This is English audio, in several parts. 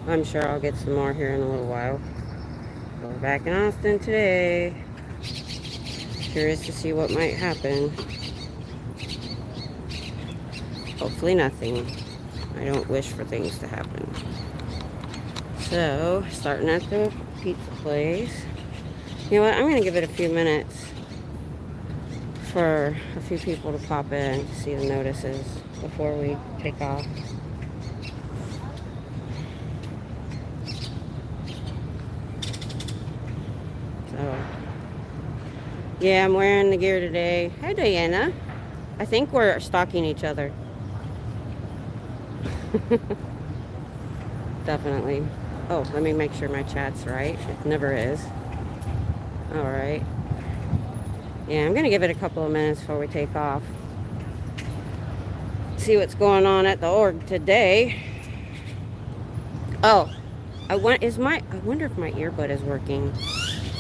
I'm sure I'll get some more here in a little while. We're back in Austin today. Curious to see what might happen. Hopefully nothing. I don't wish for things to happen. So, starting at the pizza place. You know what? I'm going to give it a few minutes for a few people to pop in to see the notices before we take off. So, yeah, I'm wearing the gear today. Hi, Diana. I think we're stalking each other. Definitely. Oh, let me make sure my chat's right. It never is. All right. Yeah, I'm going to give it a couple of minutes before we take off. See what's going on at the org today. Oh, I wonder if my earbud is working.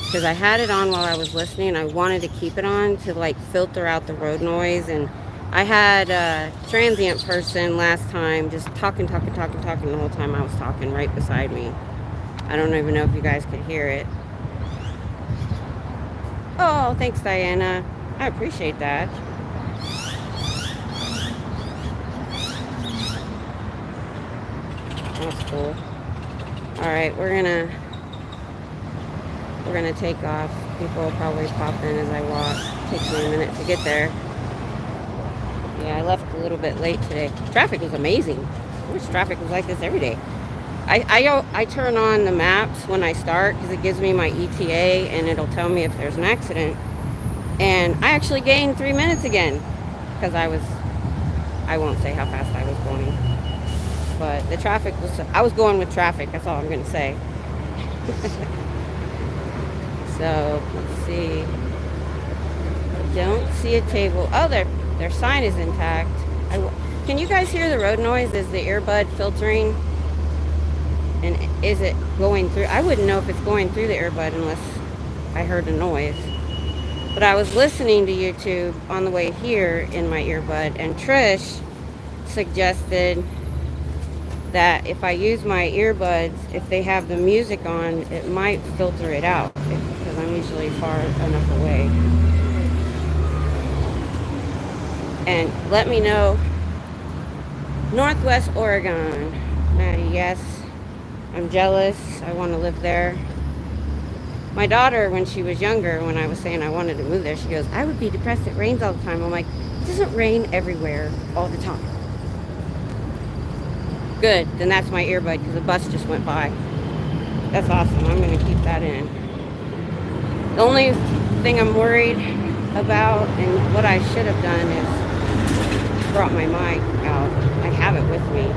Because I had it on while I was listening. I wanted to keep it on to like filter out the road noise. And I had a transient person last time just talking the whole time I was talking right beside me. I don't even know if you guys could hear it. Oh, thanks, Diana. I appreciate that. That's cool. All right, we're gonna take off. People will probably pop in as I walk. It takes me a minute to get there. Yeah, I left a little bit late today. Traffic was amazing. I wish traffic was like this every day. I turn on the maps when I start because it gives me my ETA and it'll tell me if there's an accident. And I actually gained 3 minutes again because I won't say how fast I was going. But the traffic I was going with traffic, that's all I'm going to say. So, let's see. I don't see a table. Oh, their sign is intact. Can you guys hear the road noise? Is the earbud filtering? And is it going through? I wouldn't know if it's going through the earbud unless I heard a noise. But I was listening to YouTube on the way here in my earbud, and Trish suggested that if I use my earbuds, if they have the music on, it might filter it out because I'm usually far enough away. And let me know. Northwest Oregon. Maddie, yes. I'm jealous. I want to live there. My daughter, when she was younger, when I was saying I wanted to move there, she goes, I would be depressed. It rains all the time. I'm like, it doesn't rain everywhere all the time. Good. Then that's my earbud because the bus just went by. That's awesome. I'm going to keep that in. The only thing I'm worried about, and what I should have done, is brought my mic out. I have it with me.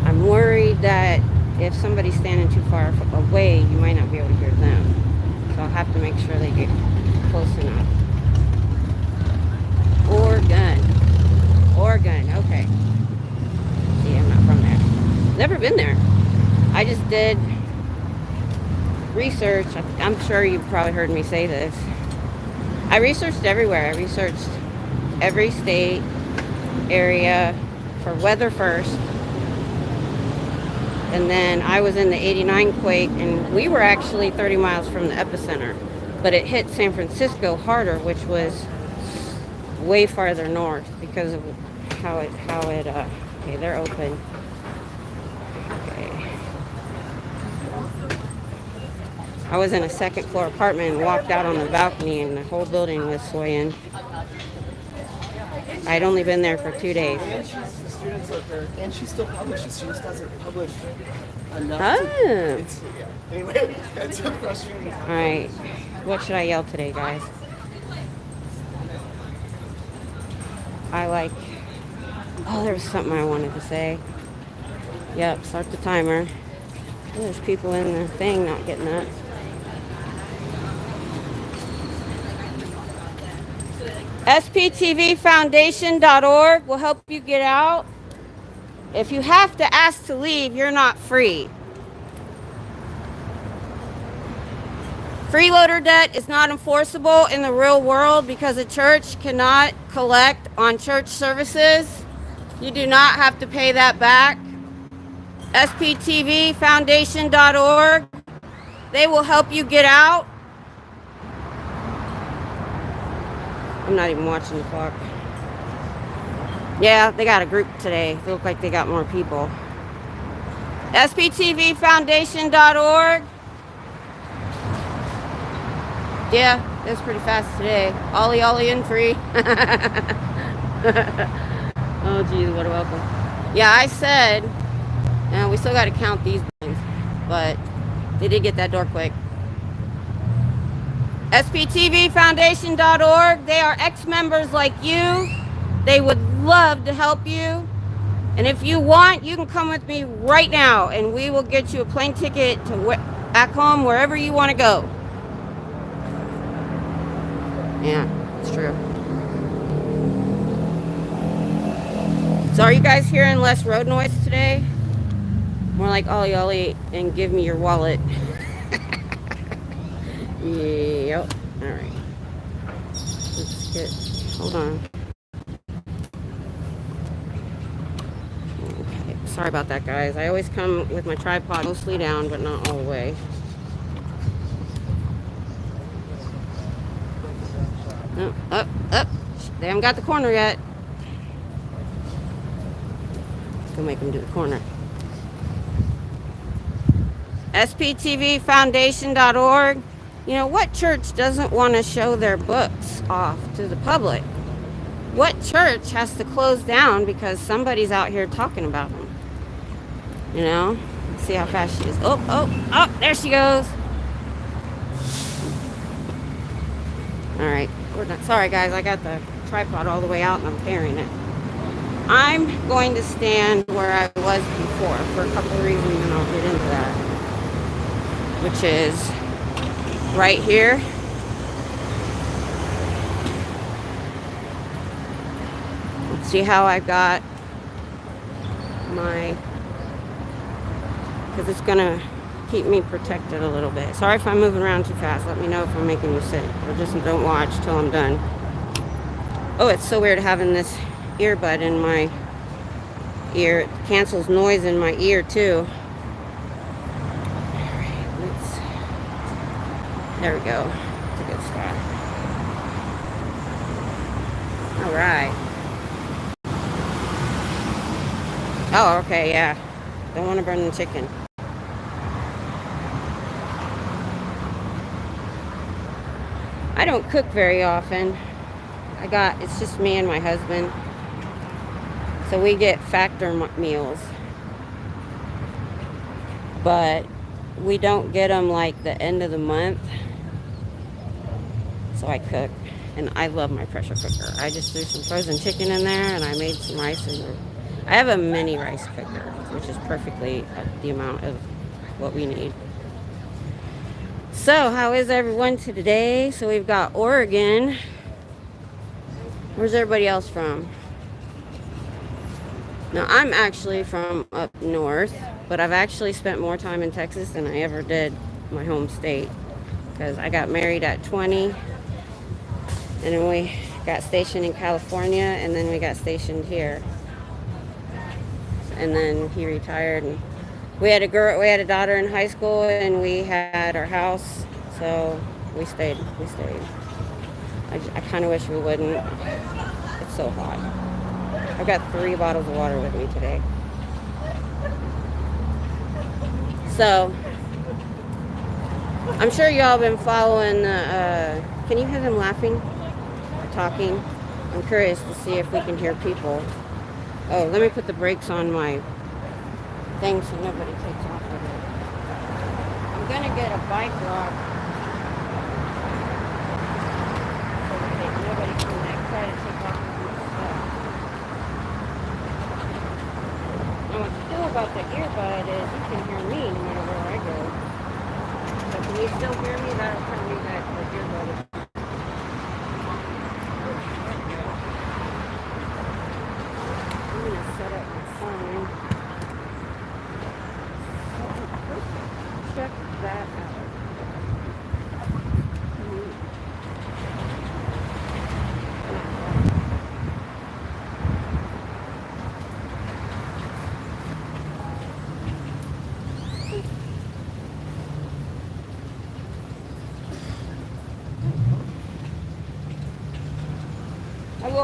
I'm worried that if somebody's standing too far away, you might not be able to hear them. So I'll have to make sure they get close enough. Oregon, okay. See, I'm not from there. Never been there. I just did research. I'm sure you've probably heard me say this. I researched everywhere. I researched every state, area for weather first. And then I was in the 89 quake, and we were actually 30 miles from the epicenter. But it hit San Francisco harder, which was way farther north because of how it okay, they're open. Okay. I was in a second floor apartment and walked out on the balcony, and the whole building was swaying. I'd only been there for 2 days. And the students are there, and she still publishes. She just doesn't publish enough. Oh. Anyway, it's frustrating. All right. What should I yell today, guys? Oh, there was something I wanted to say. Yep, start the timer. Oh, there's people in the thing not getting that. SPTVfoundation.org will help you get out. If you have to ask to leave, you're not free. Freeloader debt is not enforceable in the real world because a church cannot collect on church services. You do not have to pay that back. sptvfoundation.org. They will help you get out. I'm not even watching the clock. Yeah, they got a group today. They look like they got more people. sptvfoundation.org. Yeah, it was pretty fast today. Ollie, ollie, and free. Oh, geez, what a welcome. Yeah, I said, we still got to count these things, but they did get that door quick. sptvfoundation.org. They are ex-members like you. They would love to help you. And if you want, you can come with me right now, and we will get you a plane ticket to back home, wherever you want to go. Yeah, it's true. So are you guys hearing less road noise today? More like ollie ollie and give me your wallet. Yep. All right. Let's get. Hold on. Okay. Sorry about that, guys. I always come with my tripod mostly down, but not all the way. Oh, up, up. They haven't got the corner yet. Let's go make them do the corner. sptvfoundation.org. You know, what church doesn't want to show their books off to the public? What church has to close down because somebody's out here talking about them? You know? Let's see how fast she is. Oh, oh, oh, there she goes. All right. We're done. Sorry, guys. I got the tripod all the way out and I'm carrying it. I'm going to stand where I was before for a couple of reasons, and I'll get into that. Which is right here. Let's see how I got my, because it's gonna keep me protected a little bit. Sorry if I'm moving around too fast. Let me know if I'm making you sick, or just don't watch till I'm done. Oh, it's so weird having this earbud in my ear. It cancels noise in my ear too. There we go. It's a good spot. All right. Oh, okay, yeah. Don't want to burn the chicken. I don't cook very often. It's just me and my husband. So we get factor meals. But we don't get them like the end of the month. So I cook, and I love my pressure cooker. I just threw some frozen chicken in there, and I made some rice. I have a mini rice cooker, which is perfectly the amount of what we need. So, how is everyone today? So we've got Oregon. Where's everybody else from? Now, I'm actually from up north, but I've actually spent more time in Texas than I ever did my home state, because I got married at 20. And then we got stationed in California, and then we got stationed here. And then he retired, and we had a daughter in high school, and we had our house, so we stayed. I kind of wish we wouldn't. It's so hot. I've got 3 bottles of water with me today. So, I'm sure y'all been following can you hear them laughing? Talking. I'm curious to see if we can hear people. Oh, let me put the brakes on my thing so nobody takes off with it. I'm gonna get a bike lock so that nobody can try to take off with my stuff. And what's cool about the earbud is you can hear me no matter where I go. So can you still hear me? That'll tell me that the earbud is. Set up my sign. Check that out.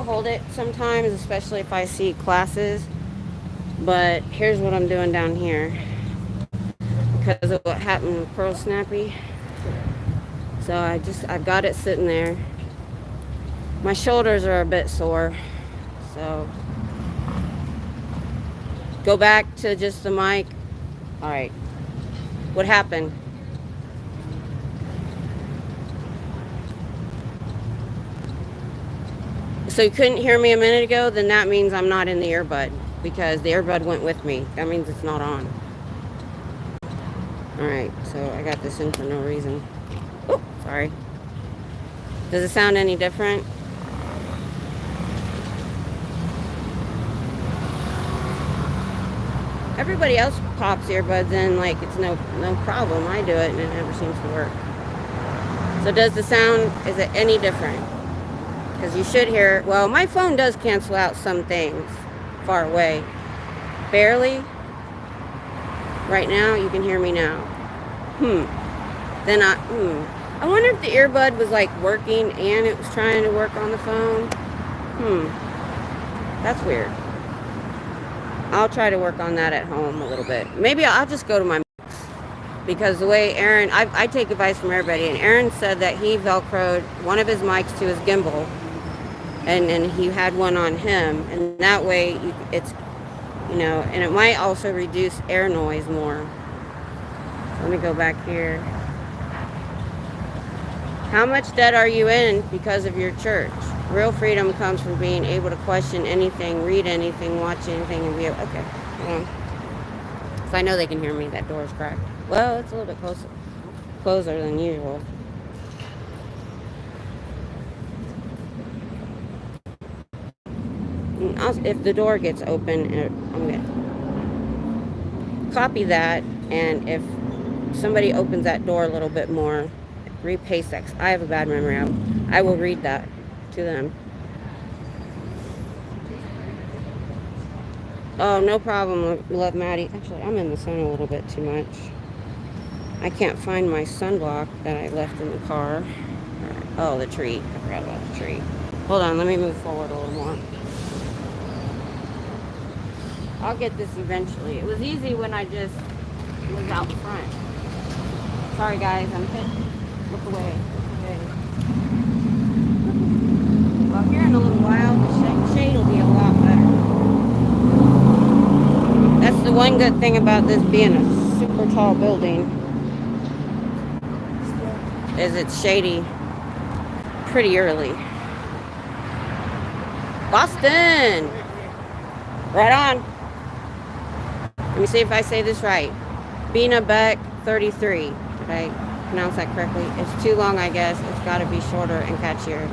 hold it sometimes, especially if I see classes. But here's what I'm doing down here because of what happened with Pearl Snappy. So I've got it sitting there. My shoulders are a bit sore. So go back to just the mic. All right. What happened? So you couldn't hear me a minute ago? Then that means I'm not in the earbud because the earbud went with me. That means it's not on. All right. So I got this in for no reason. Oh, sorry. Does it sound any different? Everybody else pops earbuds in like it's no problem. I do it and it never seems to work. So does the sound, is it any different? Because you should hear, well, my phone does cancel out some things far away. Barely. Right now, you can hear me now. Then I wonder if the earbud was like working and it was trying to work on the phone. That's weird. I'll try to work on that at home a little bit. Maybe I'll just go to my mics. Because the way Aaron, I take advice from everybody, and Aaron said that he Velcroed one of his mics to his gimbal, and he had one on him, and that way it's, you know, and it might also reduce air noise more. Let me go back here. How much debt are you in because of your church? Real freedom comes from being able to question anything, read anything, watch anything, and be able, okay, hold on. So I know they can hear me. That door is cracked. Well, it's a little bit closer than usual. If the door gets open, I'm gonna copy that, and if somebody opens that door a little bit more, repaste that. I have a bad memory. I will read that to them. Oh, no problem, love Maddie. Actually, I'm in the sun a little bit too much. I can't find my sunblock that I left in the car. Oh, the tree. I forgot about the tree. Hold on, let me move forward a little more. I'll get this eventually. It was easy when I just was out front. Sorry guys, I'm hit. Look away. Well, here in a little while, the shade will be a lot better. That's the one good thing about this being a super tall building, is it's shady pretty early. Boston! Right on. Let me see if I say this right. Bina Beck 33. Did I pronounce that correctly? It's too long, I guess. It's got to be shorter and catchier.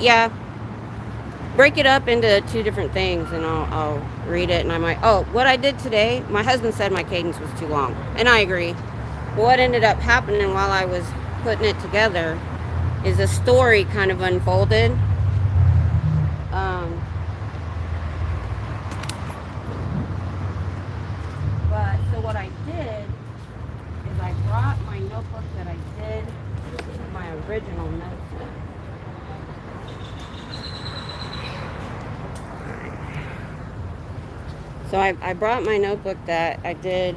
Yeah. Break it up into two different things, and I'll read it, and I might... Oh, what I did today, my husband said my cadence was too long, and I agree. But what ended up happening while I was putting it together is a story kind of unfolded. So what I did is I brought my notebook that I did my original notes in. So I brought my notebook that I did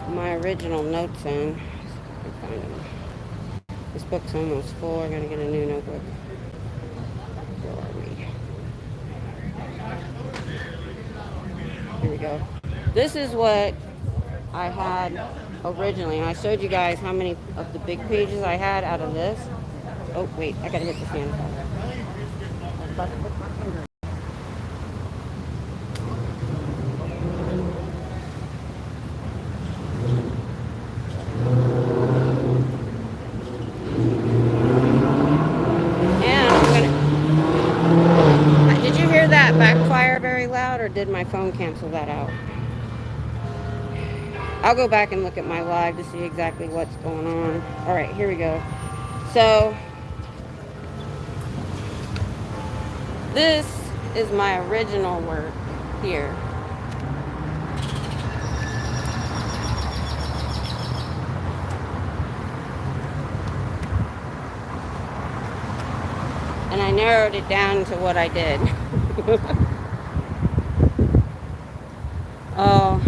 my original notes in. I can find them. This book's almost full. I gotta get a new notebook. Where are we? Here we go. This is what I had originally. And I showed you guys how many of the big pages I had out of this. Oh, wait. I gotta hit the fan. I'm about to put my finger. Backfire very loud, or did my phone cancel that out? I'll go back and look at my live to see exactly what's going on. All right, here we go. So this is my original work here. And I narrowed it down to what I did. Oh,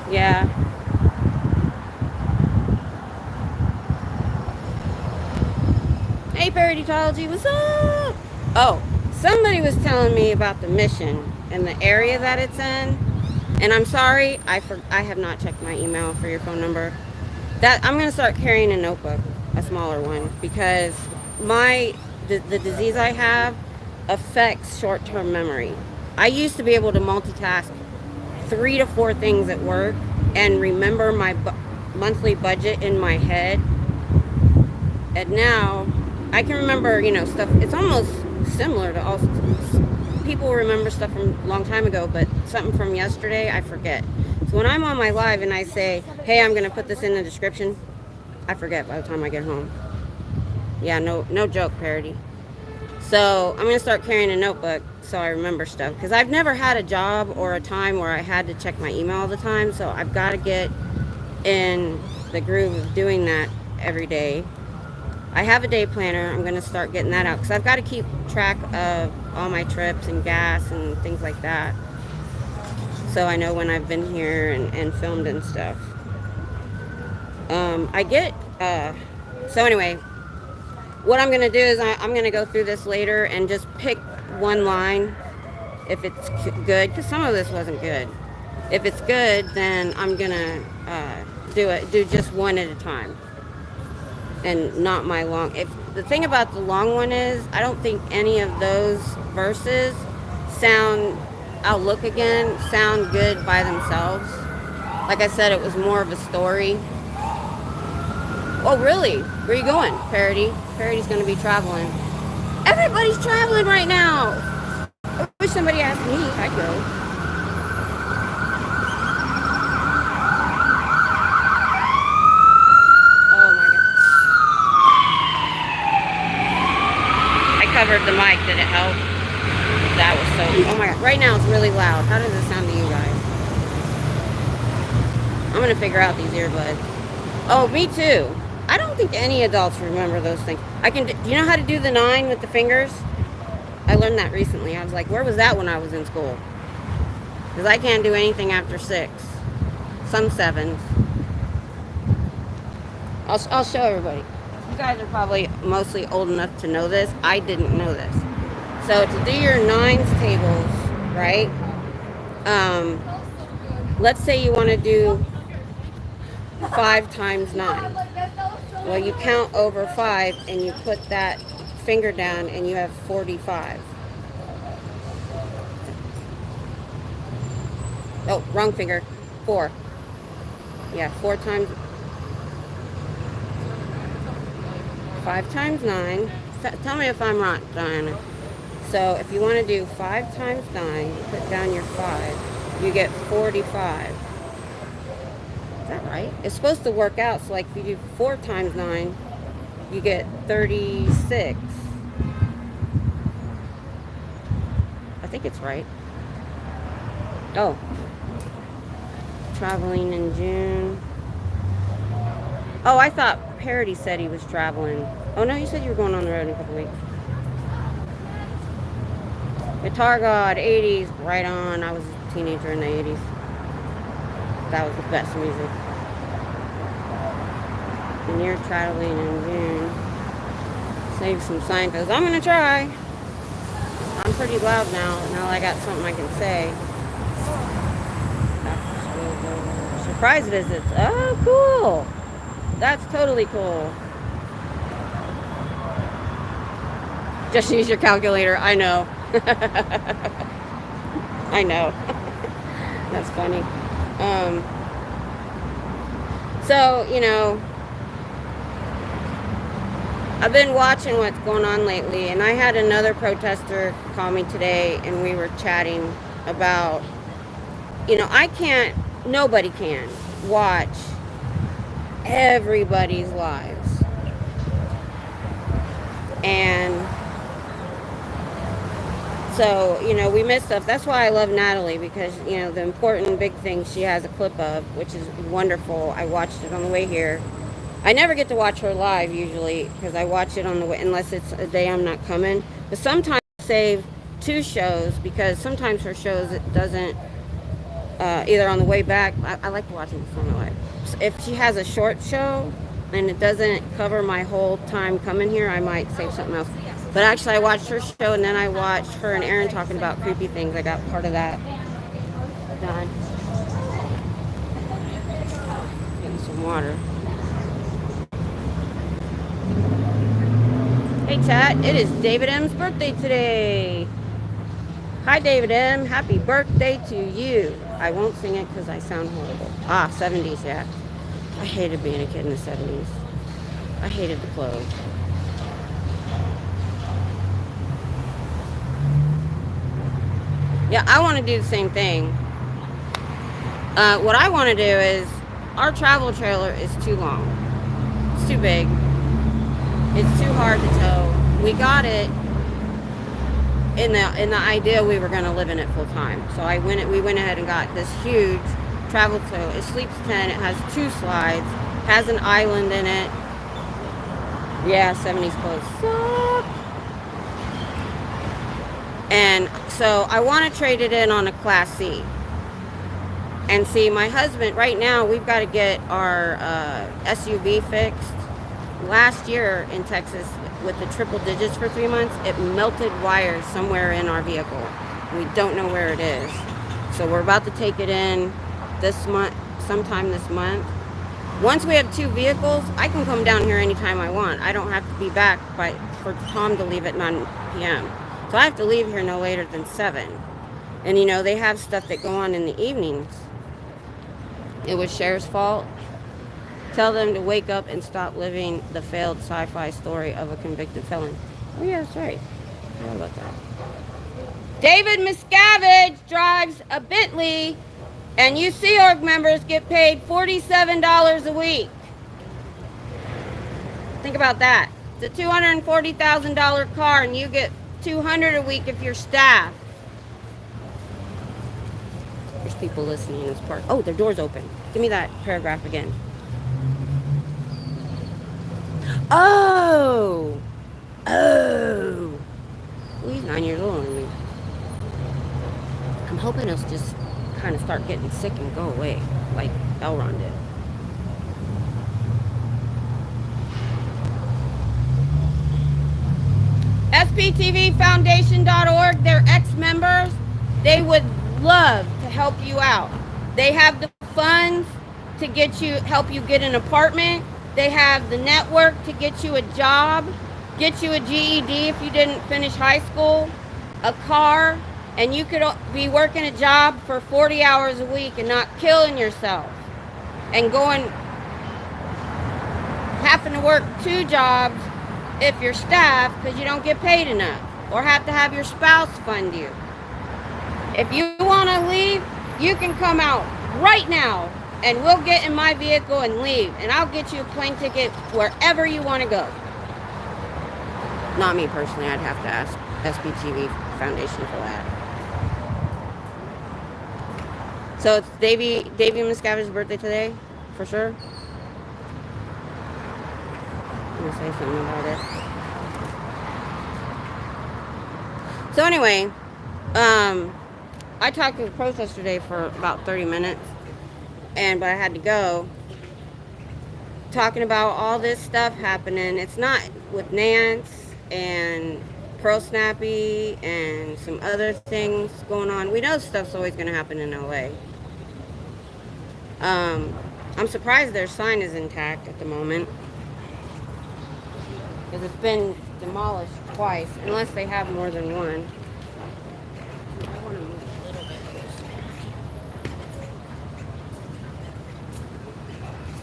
yeah. Hey, Paradytology, what's up? Oh, somebody was telling me about the mission and the area that it's in. And I'm sorry, I have not checked my email for your phone number. That I'm gonna start carrying a notebook, a smaller one, because the disease I have affects short-term memory. I used to be able to multitask 3 to 4 things at work and remember my monthly budget in my head. And now I can remember, stuff. It's almost similar to all people remember stuff from a long time ago, but something from yesterday I forget. So when I'm on my live and I say, hey, I'm going to put this in the description, I forget by the time I get home. Yeah, no joke, Parody. So I'm going to start carrying a notebook so I remember stuff, because I've never had a job or a time where I had to check my email all the time. So I've got to get in the groove of doing that every day. I have a day planner. I'm going to start getting that out, because I've got to keep track of all my trips and gas and things like that, so I know when I've been here and filmed and stuff. So anyway, what I'm going to do is I'm going to go through this later and just pick one line if it's good, because some of this wasn't good. If it's good, then I'm going to do just one at a time, and not my long. If the thing about the long one is, I don't think any of those verses I'll look again, sound good by themselves. Like I said, it was more of a story. Oh, really? Where are you going, Parody? Parody's going to be traveling. Everybody's traveling right now. I wish somebody asked me. I'd go. Oh, my God. I covered the mic. Did it help? That was so... Oh, my God. Right now, it's really loud. How does it sound to you guys? I'm going to figure out these earbuds. Oh, me too. I don't think any adults remember those things. Do you know how to do the 9 with the fingers? I learned that recently. I was like, where was that when I was in school? Because I can't do anything after 6. Some 7s. I'll show everybody. You guys are probably mostly old enough to know this. I didn't know this. So to do your 9s tables, right? Let's say you want to do 5 times 9. Well, you count over 5 and you put that finger down and you have 45. Oh, wrong finger. 4. Yeah, 4 times. 5 times 9. Tell me if I'm right, Diana. So if you want to do 5 times 9, you put down your 5. You get 45. Is that right? It's supposed to work out. So like if you do 4 times 9, you get 36. I think it's right. Oh. Traveling in June. Oh, I thought Parody said he was traveling. Oh no, you said you were going on the road in a couple weeks. Guitar God, 80s, right on. I was a teenager in the 80s. That was the best music. And you're traveling in June. Save some Sciento. I'm going to try. I'm pretty loud now. Now I got something I can say. Surprise visits. Oh, cool. That's totally cool. Just use your calculator. I know. I know. That's funny. So, I've been watching what's going on lately, and I had another protester call me today, and we were chatting about, nobody can watch everybody's lives. And so, we miss stuff. That's why I love Natalie, because, the important big thing she has a clip of, which is wonderful. I watched it on the way here. I never get to watch her live usually because I watch it on the way, unless it's a day I'm not coming. But sometimes I save 2 shows because sometimes her shows it doesn't either on the way back. I like to watch them before my life. So if she has a short show and it doesn't cover my whole time coming here, I might save something else. But actually, I watched her show and then I watched her and Aaron talking about creepy things. I got part of that done. Getting some water. Hey chat, it is David M's birthday today. Hi David M, happy birthday to you. I won't sing it because I sound horrible. 70s, yeah. I hated being a kid in the 70s. I hated the clothes. Yeah, I want to do the same thing. What I want to do is, our travel trailer is too long. It's too big. It's too hard to tow. We got it in the idea we were going to live in it full time. So we went ahead and got this huge travel tow. It sleeps 10. It has 2 slides. Has an island in it. Yeah, 70s clothes suck. And so I want to trade it in on a Class C. And see, my husband, right now, we've got to get our SUV fixed. Last year in Texas, with the triple digits for 3 months, it melted wires somewhere in our vehicle. We don't know where it is. So we're about to take it in this month, sometime this month. Once we have 2 vehicles, I can come down here anytime I want. I don't have to be back for Tom to leave at 9 p.m. So I have to leave here no later than 7. And you know, they have stuff that go on in the evenings. It was Cher's fault. Tell them to wake up and stop living the failed sci-fi story of a convicted felon. Oh yeah, that's right. I forgot about that. David Miscavige drives a Bentley, and you Sea Org members get paid $47 a week. Think about that. It's a $240,000 car, and you get $200 a week if you're staff. There's people listening in this park. Oh, their door's open. Give me that paragraph again. Oh! Well, he's 9 years older than me. I'm hoping he'll just kind of start getting sick and go away, like Elron did. SPTVFoundation.org, they're ex-members. They would love to help you out. They have the funds to help you get an apartment. They have the network to get you a job, get you a GED if you didn't finish high school, a car, and you could be working a job for 40 hours a week and not killing yourself and having to work 2 jobs if you're staff because you don't get paid enough, or have to have your spouse fund you. If you want to leave, you can come out right now and we'll get in my vehicle and leave, and I'll get you a plane ticket wherever you want to go. Not me personally, I'd have to ask SBTV Foundation for that. So it's Davey Miscavige's birthday today, for sure. I'm gonna say something about it. So anyway, I talked to the protest today for about 30 minutes. But I had to go, talking about all this stuff happening. It's not with Nance and Pearl Snappy and some other things going on. We know stuff's always going to happen in LA. I'm surprised their sign is intact at the moment, because it's been demolished twice, unless they have more than one.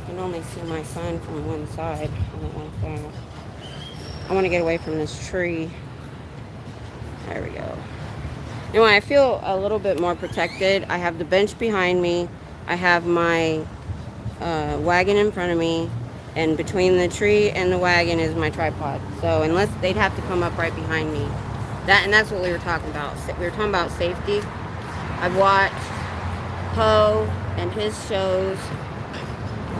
I can only see my sign from one side. I don't like that. I want to get away from this tree. There we go. Anyway, I feel a little bit more protected. I have the bench behind me. I have my wagon in front of me. And between the tree and the wagon is my tripod. So unless they'd have to come up right behind me. That's what we were talking about. We were talking about safety. I've watched Poe and his shows.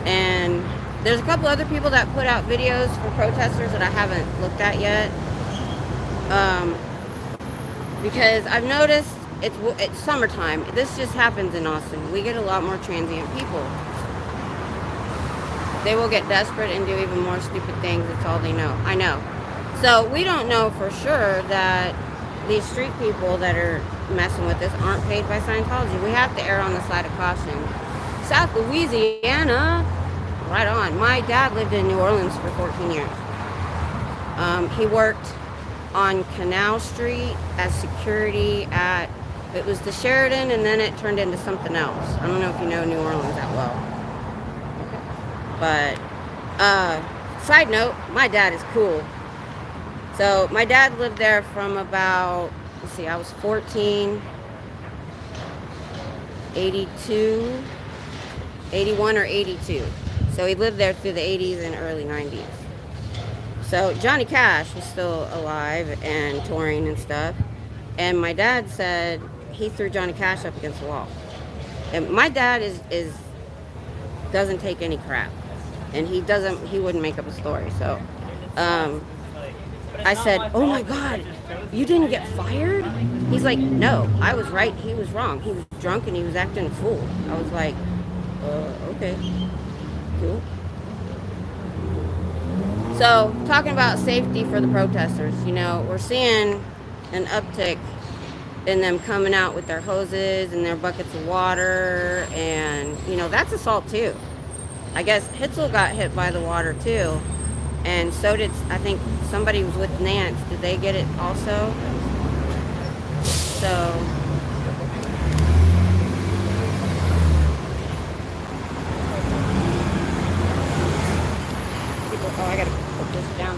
And There's a couple other people that put out videos for protesters that I haven't looked at yet. Because I've noticed it's summertime. This just happens in Austin. We get a lot more transient people. They will get desperate and do even more stupid things. That's all they know. I know. So we don't know for sure that these street people that are messing with this aren't paid by Scientology. We have to err on the side of caution. South Louisiana, right on. My dad lived in New Orleans for 14 years. He worked on Canal Street as security at, it was the Sheridan, and then it turned into something else. I don't know if you know New Orleans that well. But, side note, my dad is cool. So, my dad lived there from about, let's see, I was 14, 82, 81 or 82. So, he lived there through the 80s and early 90s. So, Johnny Cash was still alive and touring and stuff. And my dad said he threw Johnny Cash up against the wall. And my dad doesn't take any crap. And he wouldn't make up a story. So, I said, oh my God, you didn't get fired? He's like, no, I was right, he was wrong. He was drunk and he was acting a fool. I was like, okay, cool. So, talking about safety for the protesters, you know, we're seeing an uptick in them coming out with their hoses and their buckets of water, and, you know, that's assault too. I guess Hitzel got hit by the water too, and so did, I think, somebody was with Nance. Did they get it also? So, oh, I gotta put this down.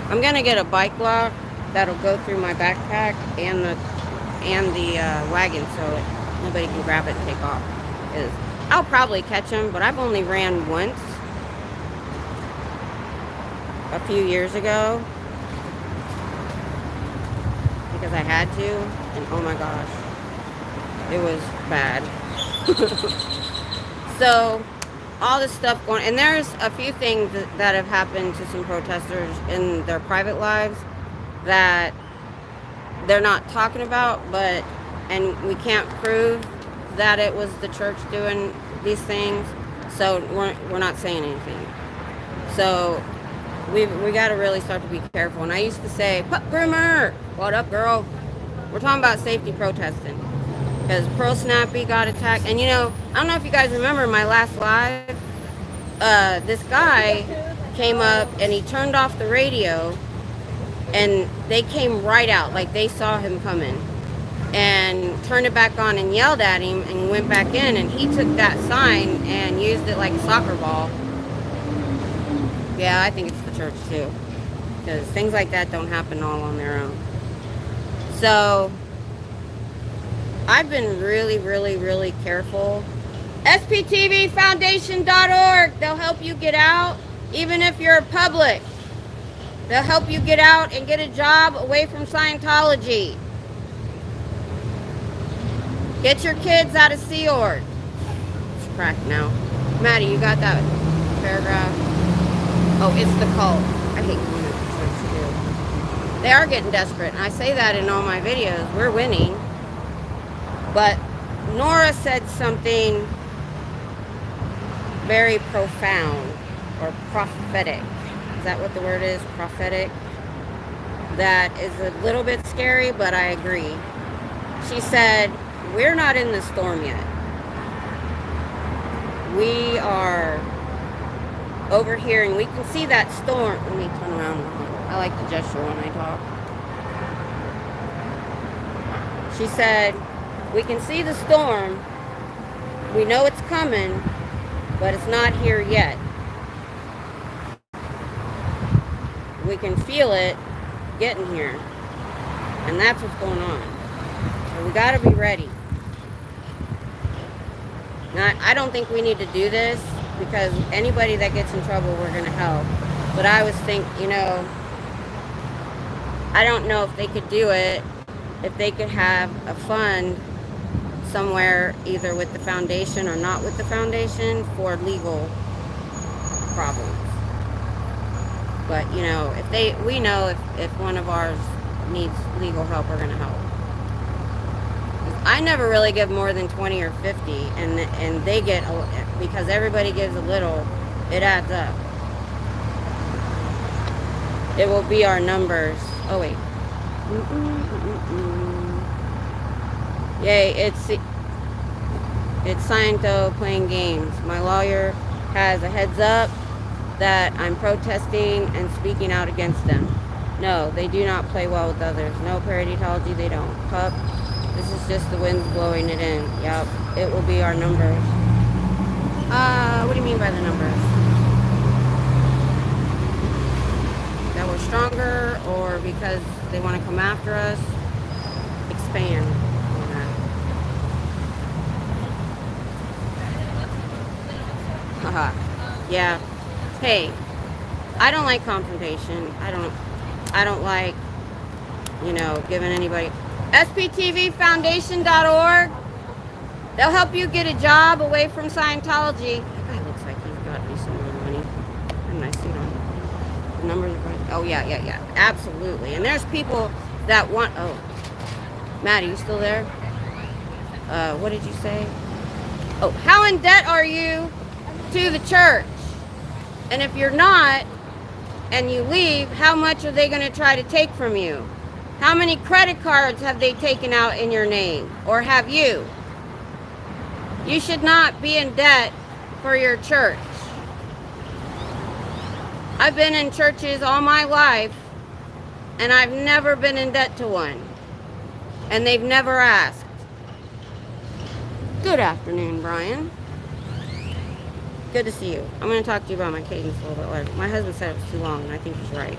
I'm gonna get a bike lock that'll go through my backpack and the wagon, so nobody can grab it and take off. I'll probably catch them, but I've only ran once a few years ago because I had to, and oh my gosh, it was bad. So all this stuff going, and there's a few things that have happened to some protesters in their private lives that they're not talking about, and we can't prove that it was the church doing these things, so we're not saying anything. So we got to really start to be careful. And I used to say, "Pup groomer, what up, girl?" We're talking about safety protesting because Pearl Snappy got attacked, and you know, I don't know if you guys remember my last live. This guy came up and he turned off the radio. And they came right out, like they saw him coming, and turned it back on and yelled at him and went back in, and he took that sign and used it like a soccer ball. Yeah, I think it's the church too, because things like that don't happen all on their own. So I've been really, really, really careful. SPTVfoundation.org, they'll help you get out, even if you're a public. They'll help you get out and get a job away from Scientology. Get your kids out of Sea Org. It's cracked now. Maddie, you got that paragraph? Oh, it's the cult. I hate when it starts to do. They are getting desperate, and I say that in all my videos. We're winning. But Nora said something very profound or prophetic. Is that what the word is? Prophetic? That is a little bit scary, but I agree. She said, we're not in the storm yet. We are over here, and we can see that storm. Let me turn around. I like to gesture when I talk. She said, we can see the storm. We know it's coming, but it's not here yet. We can feel it getting here, and that's what's going on. So we got to be ready. Now, I don't think we need to do this because anybody that gets in trouble, we're going to help. But I was thinking, you know, I don't know if they could do it, if they could have a fund somewhere, either with the foundation or not with the foundation, for legal problems. But you know, we know if one of ours needs legal help, we're gonna help. I never really give more than 20 or 50, and they get, because everybody gives a little, it adds up. It will be our numbers. Oh wait. Yay, it's Sciento playing games. My lawyer has a heads up that I'm protesting and speaking out against them. No, they do not play well with others. No paraditology, they don't. Pup, this is just the winds blowing it in. Yep, it will be our numbers. What do you mean by the numbers? That we're stronger, or because they want to come after us? Expand on that. Haha. Yeah. Hey, I don't like confrontation. I don't like, you know, giving anybody. SPTVFoundation.org. They'll help you get a job away from Scientology. That guy looks like he's got me some more money. And I see on the numbers are right. Oh yeah. Absolutely. And there's people that want. Oh, Matt, are you still there? What did you say? Oh, how in debt are you to the church? And if you're not, and you leave, how much are they going to try to take from you? How many credit cards have they taken out in your name? Or have you? You should not be in debt for your church. I've been in churches all my life, and I've never been in debt to one. And they've never asked. Good afternoon, Brian. Good to see you. I'm going to talk to you about my cadence a little bit later. My husband said it was too long, and I think he's right.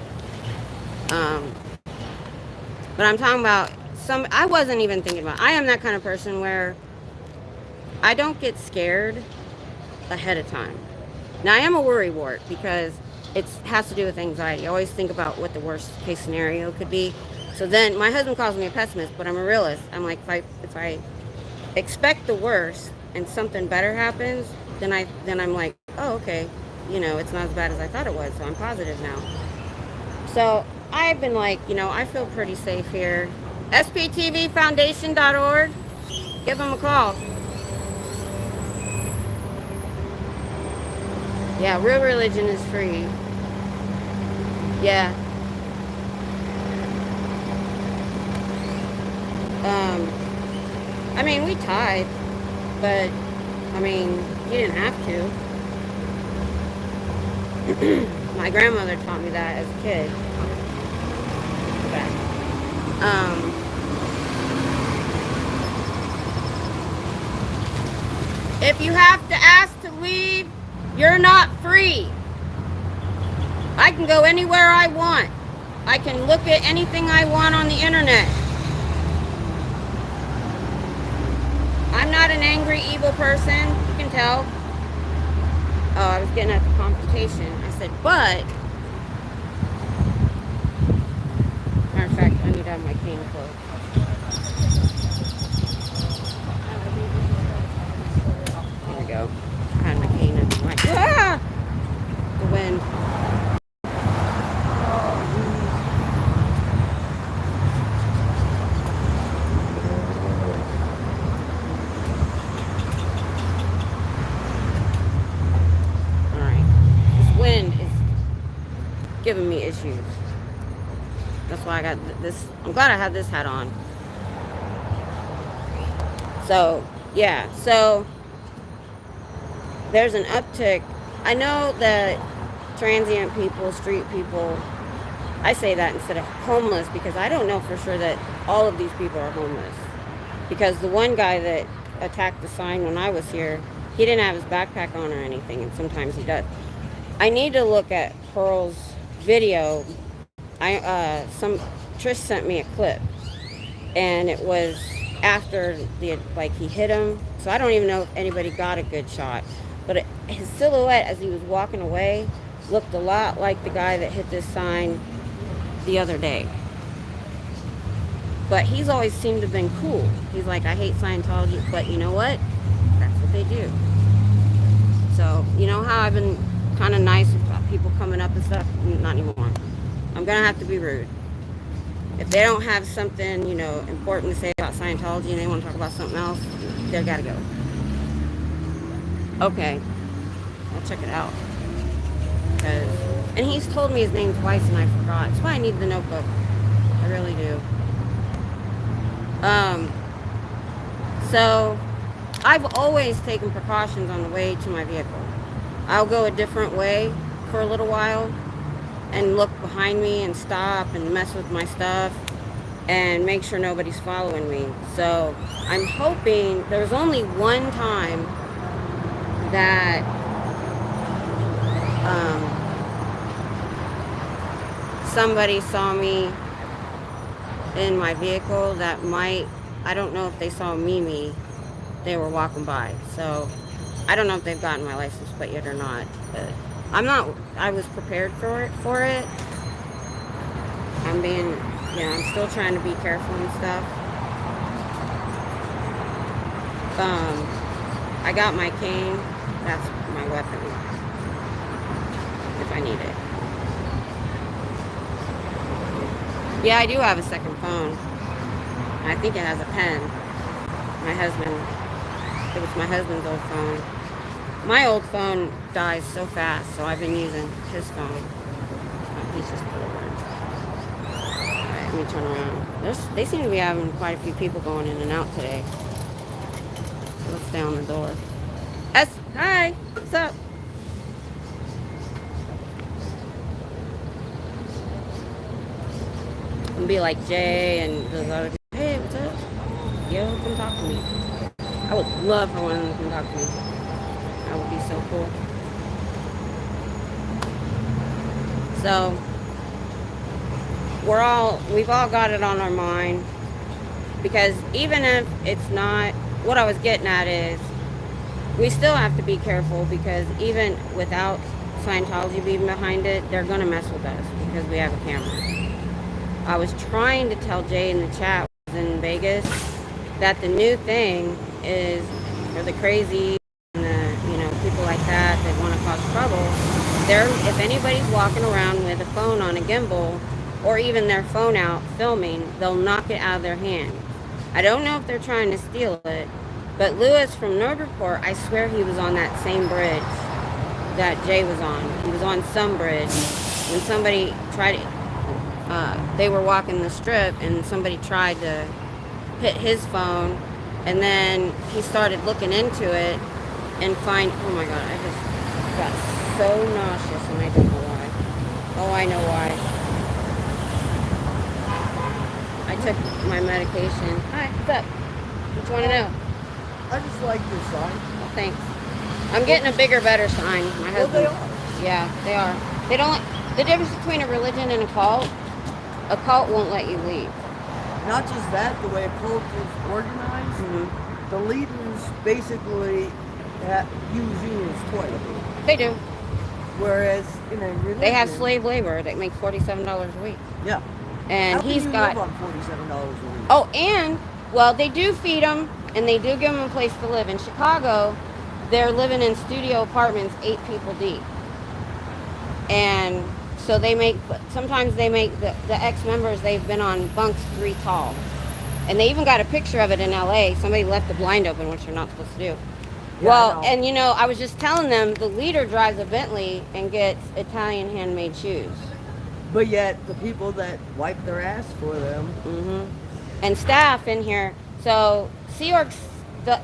But I'm talking about I wasn't even thinking about, I am that kind of person where I don't get scared ahead of time. Now, I am a worrywart because it has to do with anxiety. I always think about what the worst case scenario could be. So then, my husband calls me a pessimist, but I'm a realist. I'm like, if I expect the worst and something better happens, then I'm like, oh, okay, you know, it's not as bad as I thought it was, so I'm positive now. So I've been like, you know, I feel pretty safe here. SPTVFoundation.org. Give them a call. Yeah, real religion is free. Yeah. I mean, we tithe, but I mean, you didn't have to. My grandmother taught me that as a kid. If you have to ask to leave, you're not free. I can go anywhere I want. I can look at anything I want on the internet. I'm not an angry, evil person. You can tell. Oh, I was getting at the confrontation. I said, but, matter of fact, I need to have my cane closed. There we go. I had my cane in my mic. Ah! The wind. Giving me issues. That's why I got this. I'm glad I have this hat on. So, yeah. So, there's an uptick. I know that transient people, street people, I say that instead of homeless because I don't know for sure that all of these people are homeless. Because the one guy that attacked the sign when I was here, he didn't have his backpack on or anything, and sometimes he does. I need to look at Pearl's video. Trish sent me a clip, and it was after he hit him. So I don't even know if anybody got a good shot, but his silhouette as he was walking away looked a lot like the guy that hit this sign the other day. But he's always seemed to have been cool. He's like, I hate Scientology, but you know what? That's what they do. So, you know how I've been kind of nice about people coming up and stuff? Not anymore. I'm going to have to be rude. If they don't have something, you know, important to say about Scientology and they want to talk about something else, they got to go. Okay. I'll check it out. And he's told me his name twice and I forgot. That's why I need the notebook. I really do. So I've always taken precautions on the way to my vehicle. I'll go a different way for a little while and look behind me and stop and mess with my stuff and make sure nobody's following me. So I'm hoping, there was only one time that somebody saw me in my vehicle that might, I don't know if they saw me, they were walking by. So I don't know if they've gotten my license plate yet or not, but I was prepared for it. I'm still trying to be careful and stuff. I got my cane, that's my weapon, if I need it. Yeah, I do have a second phone. I think it has a pen. It was my husband's old phone. My old phone dies so fast, so I've been using his phone. Oh, he's just pulled over. Alright, let me turn around. They seem to be having quite a few people going in and out today. So let's stay on the door. Hi, what's up? And be like Jay and those other people. Hey, what's up? Yo, come talk to me. I would love for one of them to come talk to me. That would be so cool. So we've all got it on our mind, because even if it's not, what I was getting at is we still have to be careful, because even without Scientology being behind it, they're gonna mess with us because we have a camera. I was trying to tell Jay in the chat in Vegas that the new thing is for the crazy and the people like that want to cause trouble. If anybody's walking around with a phone on a gimbal or even their phone out filming, they'll knock it out of their hand. I don't know if they're trying to steal it, but Lewis from Nordreport, I swear he was on that same bridge that Jay was on. He was on some bridge when somebody tried to. They were walking the strip and somebody tried to hit his phone, and then he started looking into it and oh my god, I just got so nauseous and I don't know why. Oh, I know why. I took my medication. Hi, what's up? What you want to know? I just like your sign. Well, thanks. I'm getting a bigger, better sign. My husband. Well, they are. Yeah, they are. They don't. The difference between a religion and a cult won't let you leave. Not just that, the way a cult is organized, the leaders basically use you as toilet paper. They do. Whereas in a religion, they have slave labor that make $47 a week. Yeah. And How he's can you got. live on $47 a week? Oh, and well, they do feed them and they do give them a place to live. In Chicago, they're living in studio apartments, 8 people deep. And so sometimes they make the ex-members, they've been on bunks 3 tall. And they even got a picture of it in LA. Somebody left the blind open, which you're not supposed to do. Yeah, well, and I was just telling them, the leader drives a Bentley and gets Italian handmade shoes. But yet, the people that wipe their ass for them. And staff in here. So Sea Org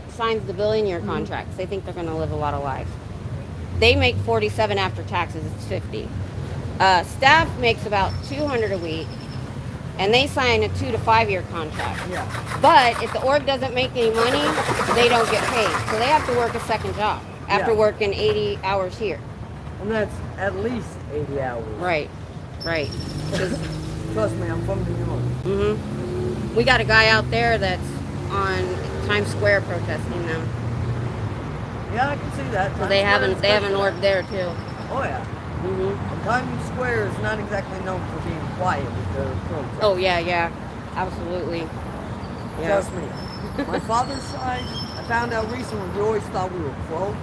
signs the billion-year contracts. They think they're going to live a lot of lives. They make 47 after taxes. It's 50. Staff makes about 200 a week, and they sign a 2 to 5 year contract. Yeah. But if the org doesn't make any money, they don't get paid. So they have to work a second job after working 80 hours here. And that's at least 80 hours. Right. Trust me, I'm from New York. We got a guy out there that's on Times Square protesting them. Yeah, I can see that. So they have an org there too. Oh yeah. And Times Square is not exactly known for being quiet with their protests. Oh yeah. Absolutely. Yeah. Trust me. My father's side, I found out recently, we always thought we were Crow.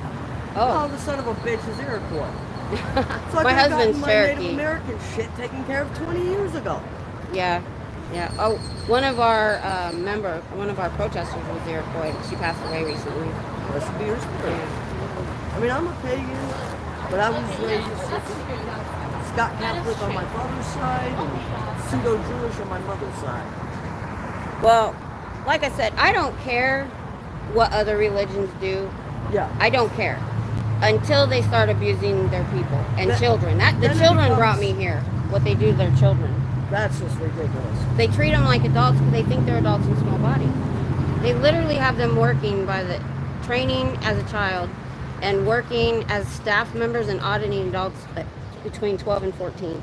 Oh, the son of a bitch is Iroquois. It's like My I husband's got my Cherokee. Native American shit taken care of 20 years ago. Yeah. Yeah. Oh, one of our protesters was Iroquois. She passed away recently. Rest be your spirit. Yeah. I mean, I'm a pagan, but I was raised Scott Catholic on my father's side and pseudo-Jewish on my mother's side. Well, like I said, I don't care what other religions do. Yeah. I don't care until they start abusing their people and children. The then it children brought me here. What they do to their children. That's just ridiculous. They treat them like adults because they think they're adults in small bodies. They literally have them working by the training as a child and working as staff members and auditing adults between 12 and 14.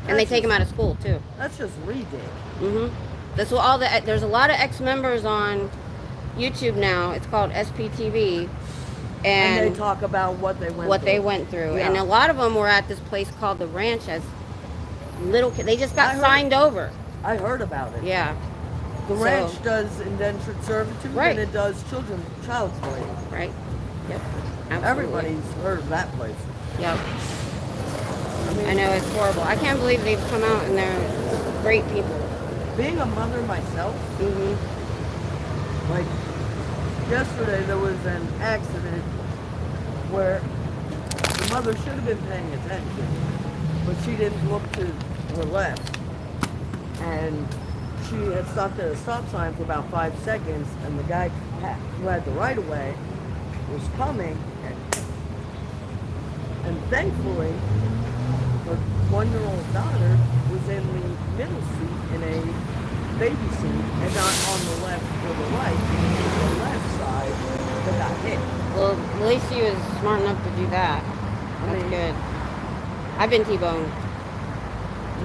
And they take them out of school too. That's just ridiculous. Mm-hmm. That's what there's a lot of ex-members on YouTube now. It's called SPTV. And they talk about what they went through. Yeah. And a lot of them were at this place called the Ranch as little kids. They just got signed over. I heard about it. Yeah. The ranch does indentured servitude, and it does child slavery. Right. Yep. Absolutely. Everybody's heard of that place. Yep. I know, it's horrible. I can't believe they've come out and they're great people. Being a mother myself, like yesterday there was an accident where the mother should have been paying attention, but she didn't look to her left. And she had stopped at a stop sign for about 5 seconds, and the guy who had the right of way was coming, and thankfully her 1-year-old daughter was in the middle seat in a baby seat and not on the left or the right, the left side that got hit. Well, at least he was smart enough to do that. That's good. I've been T-boned.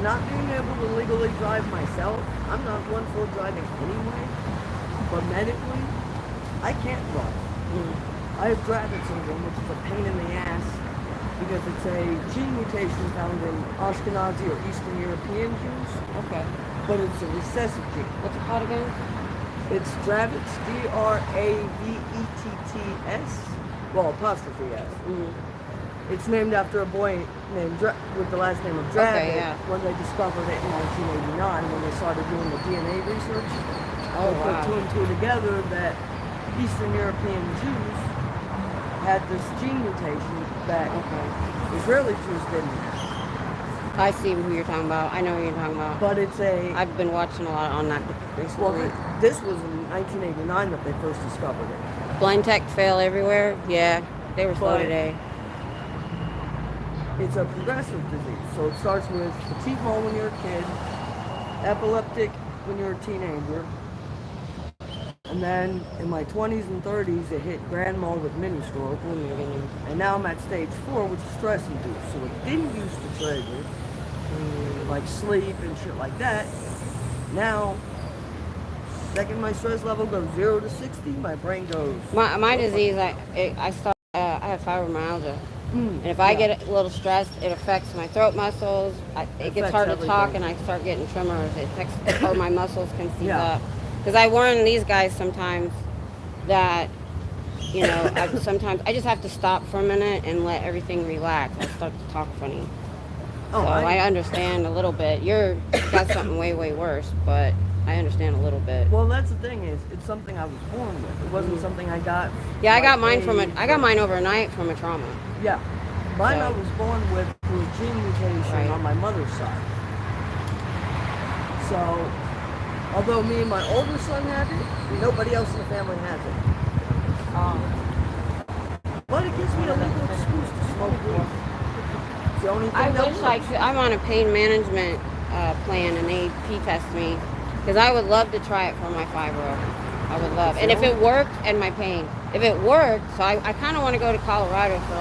Not being able to legally drive myself, I'm not one for driving anyway, but medically, I can't drive. I have Dravet syndrome, which is a pain in the ass because it's a gene mutation found in Ashkenazi or Eastern European Jews. Okay. But it's a recessive gene. What's it called again? It's Dravet's, Dravetts, well, apostrophe S. It's named after a boy named with the last name of Dravet when they discovered it in 1989 when they started doing the DNA research. They put 2 and 2 together that Eastern European Jews had this gene mutation that Israeli Jews didn't have. I see who you're talking about. I know who you're talking about. But it's I've been watching a lot on that recently. Well, this was in 1989 that they first discovered it. Blind tech fail everywhere? Yeah, they were slow today. It's a progressive disease. So it starts with petit mal when you're a kid, epileptic when you're a teenager, and then in my 20s and 30s it hit grand mal with mini stroke, and now I'm at stage 4, which is stress induced. So it didn't used to trigger like sleep and shit like that. Now, second my stress level goes 0 to 60, my brain goes. My disease, I have fibromyalgia. And if I get a little stressed, it affects my throat muscles. It gets hard to talk, and I start getting tremors. It affects, or my muscles can seize up. Because I warn these guys sometimes that, sometimes I just have to stop for a minute and let everything relax. I start to talk funny. So I understand a little bit. You've got something way, way worse, but I understand a little bit. Well, that's the thing is, it's something I was born with. It wasn't something I got. Yeah, I got mine I got mine overnight from a trauma. Yeah, mine I was born with through a gene mutation on my mother's side. So, although me and my older son had it, nobody else in the family has it. But it gives me a legal excuse to smoke weed. It's the only thing I'm on a pain management plan, and they P-test me. Because I would love to try it for my fibro. I would love. And if it worked, and my pain. If it worked, so I kind of want to go to Colorado for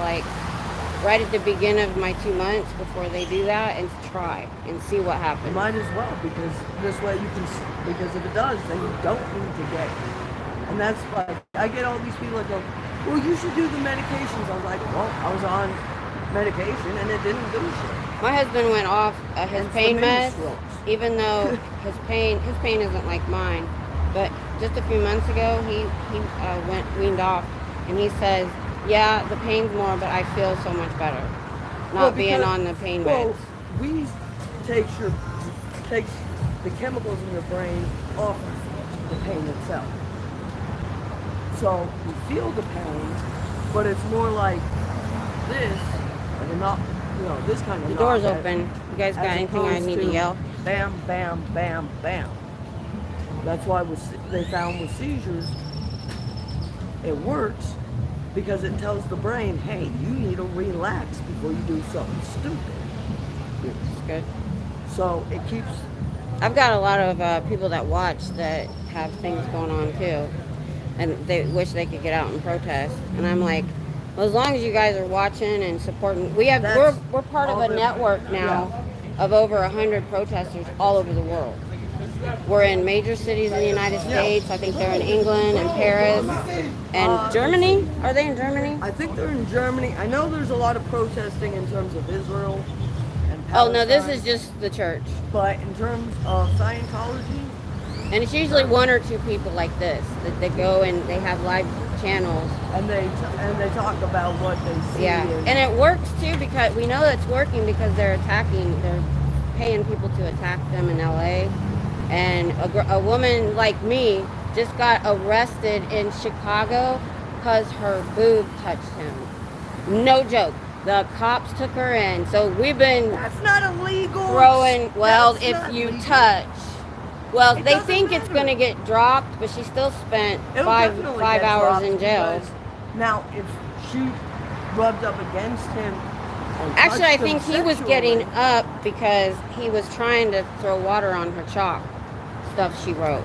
right at the beginning of my 2 months before they do that and try and see what happens. Might as well, because this way you can, because if it does, then you don't need to get it. And that's like, I get all these people that go, well, you should do the medications. I was like, well, I was on medication and it didn't do shit. My husband went off his Hence the pain mini meds, strokes. even though his pain isn't like mine. But just a few months ago, he went weaned off, and he says, "Yeah, the pain's more, but I feel so much better not being on the pain meds." Weed takes the chemicals in your brain off of the pain itself. So you feel the pain, but it's more like this, and not, this kind of. The door's open. You guys got anything I need to yell? Bam, bam, bam, bam. That's why they found with seizures, it works because it tells the brain, hey, you need to relax before you do something stupid. It's good. So it keeps. I've got a lot of people that watch that have things going on too, and they wish they could get out and protest. And I'm like, well, as long as you guys are watching and supporting, we're part of a network now of over 100 protesters all over the world. We're in major cities in the United States. I think they're in England and Paris and Germany. Are they in Germany? I think they're in Germany. I know there's a lot of protesting in terms of Israel and Palestine. Oh no, this is just the church. But in terms of Scientology, and it's usually one or two people like this that go and they have live channels and they talk about what they see. Yeah, and it works too because we know it's working because they're paying people to attack them in LA. And a woman like me just got arrested in Chicago because her boob touched him. No joke. The cops took her in. So we've been That's not illegal. Throwing, well, That's if you legal. Touch. Well, they think matter. It's going to get dropped, but she still spent It'll five definitely hours get dropped in jail. Now, if she rubbed up against him. Actually, I think he was getting sexually, up because he was trying to throw water on her chalk stuff she wrote.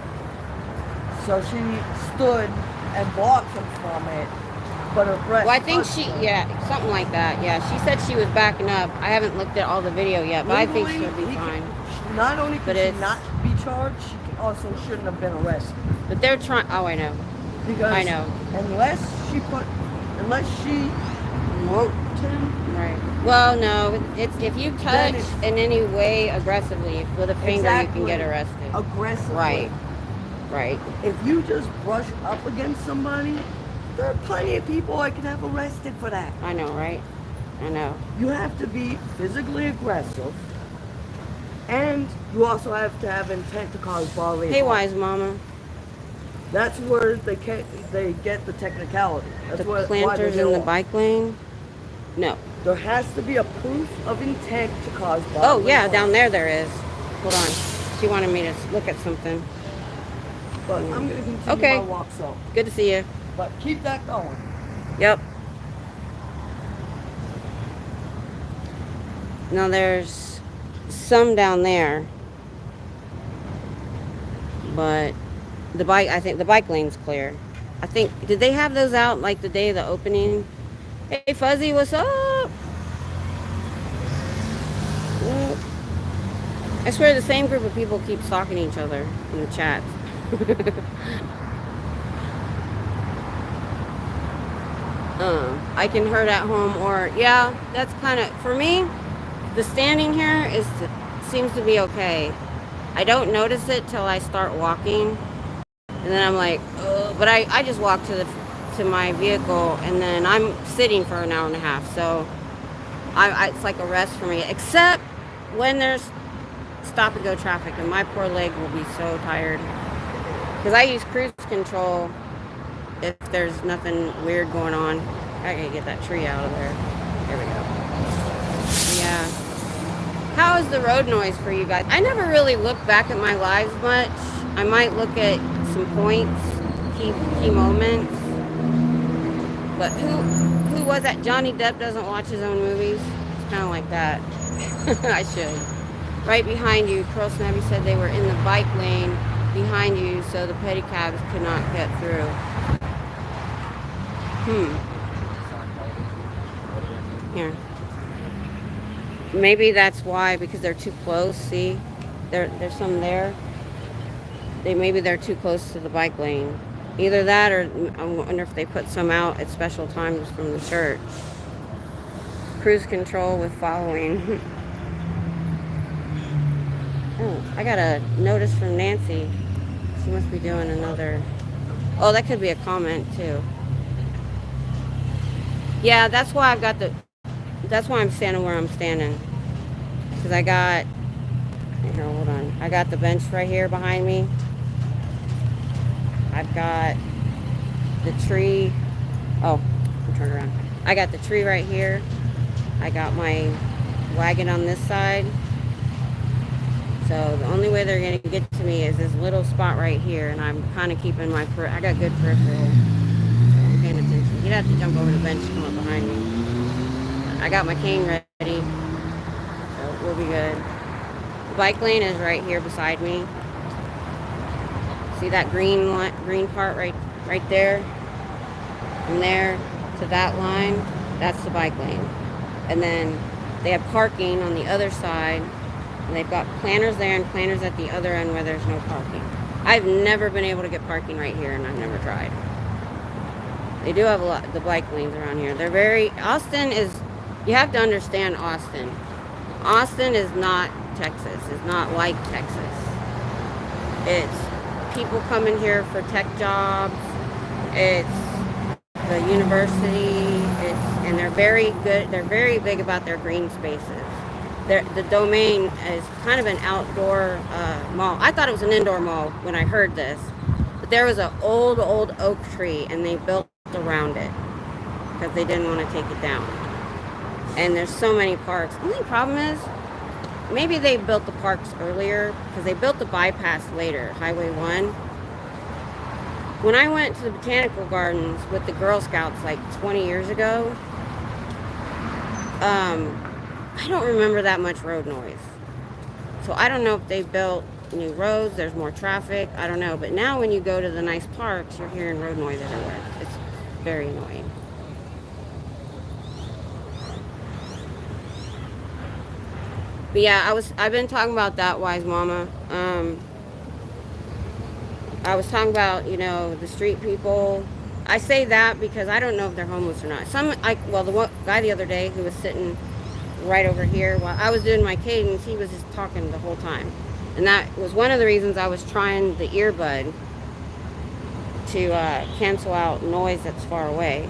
So she stood and blocked him from it, but her breast. Well, I think something like that. Yeah, she said she was backing up. I haven't looked at all the video yet, but I think she'll be fine. Not only could she not be charged, she also shouldn't have been arrested. But they're trying. Oh, I know. Because I know. Unless she wrote him. Right. Well, no. It's if you touch in any way aggressively with a finger, you can get arrested. Aggressively. Right. Right. If you just brush up against somebody, there are plenty of people I could have arrested for that. I know, right? I know. You have to be physically aggressive, and you also have to have intent to cause bodily harm. Hey, wise mama. That's where they get the technicality. That's the planters in the bike lane? No. There has to be a proof of intent to cause bodily Oh, yeah, harm. down there is. Hold on. She wanted me to look at something. But I'm going to continue my walk, so. Good to see you. But keep that going. Yep. Now there's some down there. But I think the bike lane's clear. I think, did they have those out like the day of the opening? Hey Fuzzy, what's up? I swear the same group of people keep stalking each other in the chat. I can hurt at home, or yeah, that's kind of, for me, the standing here seems to be okay. I don't notice it till I start walking, and then I'm like, ugh. But I just walk to my vehicle, and then I'm sitting for an hour and a half, so it's like a rest for me, except when there's stop and go traffic, and my poor leg will be so tired because I use cruise control if there's nothing weird going on. I gotta get that tree out of there. There we go. Yeah. How is the road noise for you guys? I never really look back at my lives much. I might look at some points, key moments. But who was that? Johnny Depp doesn't watch his own movies? It's kind of like that. I should. Right behind you, Pearl Snappy said they were in the bike lane behind you, so the pedicabs could not get through. Here. Maybe that's why, because they're too close. See, there's some there. Maybe they're too close to the bike lane. Either that, or I wonder if they put some out at special times from the church. Cruise control with following. I got a notice from Nancy. She must be doing another. Oh, that could be a comment too. Yeah, that's why I've got the. That's why I'm standing where I'm standing. Because I got. Here, hold on. I got the bench right here behind me. I've got the tree. Oh, I'm turned around. I got the tree right here. I got my wagon on this side. So the only way they're going to get to me is this little spot right here. And I'm kind of keeping my. I got good peripheral. So I'm paying attention. You'd have to jump over the bench to come up behind me. I got my cane ready. So we'll be good. The bike lane is right here beside me. See that green part right there? From there to that line, that's the bike lane. And then they have parking on the other side, and they've got planters there and planters at the other end where there's no parking. I've never been able to get parking right here, and I've never tried. They do have a lot, the bike lanes around here. They're very, Austin is, you have to understand Austin. Austin is not Texas. It's not like Texas. It's people coming here for tech jobs. It's the university, and they're very good. They're very big about their green spaces. The Domain is kind of an outdoor mall. I thought it was an indoor mall when I heard this, but there was an old oak tree, and they built around it because they didn't want to take it down. And there's so many parks. The only problem is, maybe they built the parks earlier because they built the bypass later, Highway 1. When I went to the botanical gardens with the Girl Scouts like 20 years ago, I don't remember that much road noise. So I don't know if they built new roads, there's more traffic, I don't know. But now when you go to the nice parks, you're hearing road noise everywhere. It's very annoying. But yeah, I've been talking about that, Wise Mama. I was talking about, the street people. I say that because I don't know if they're homeless or not. The guy the other day who was sitting right over here while I was doing my cadence, he was just talking the whole time. And that was one of the reasons I was trying the earbud to cancel out noise that's far away.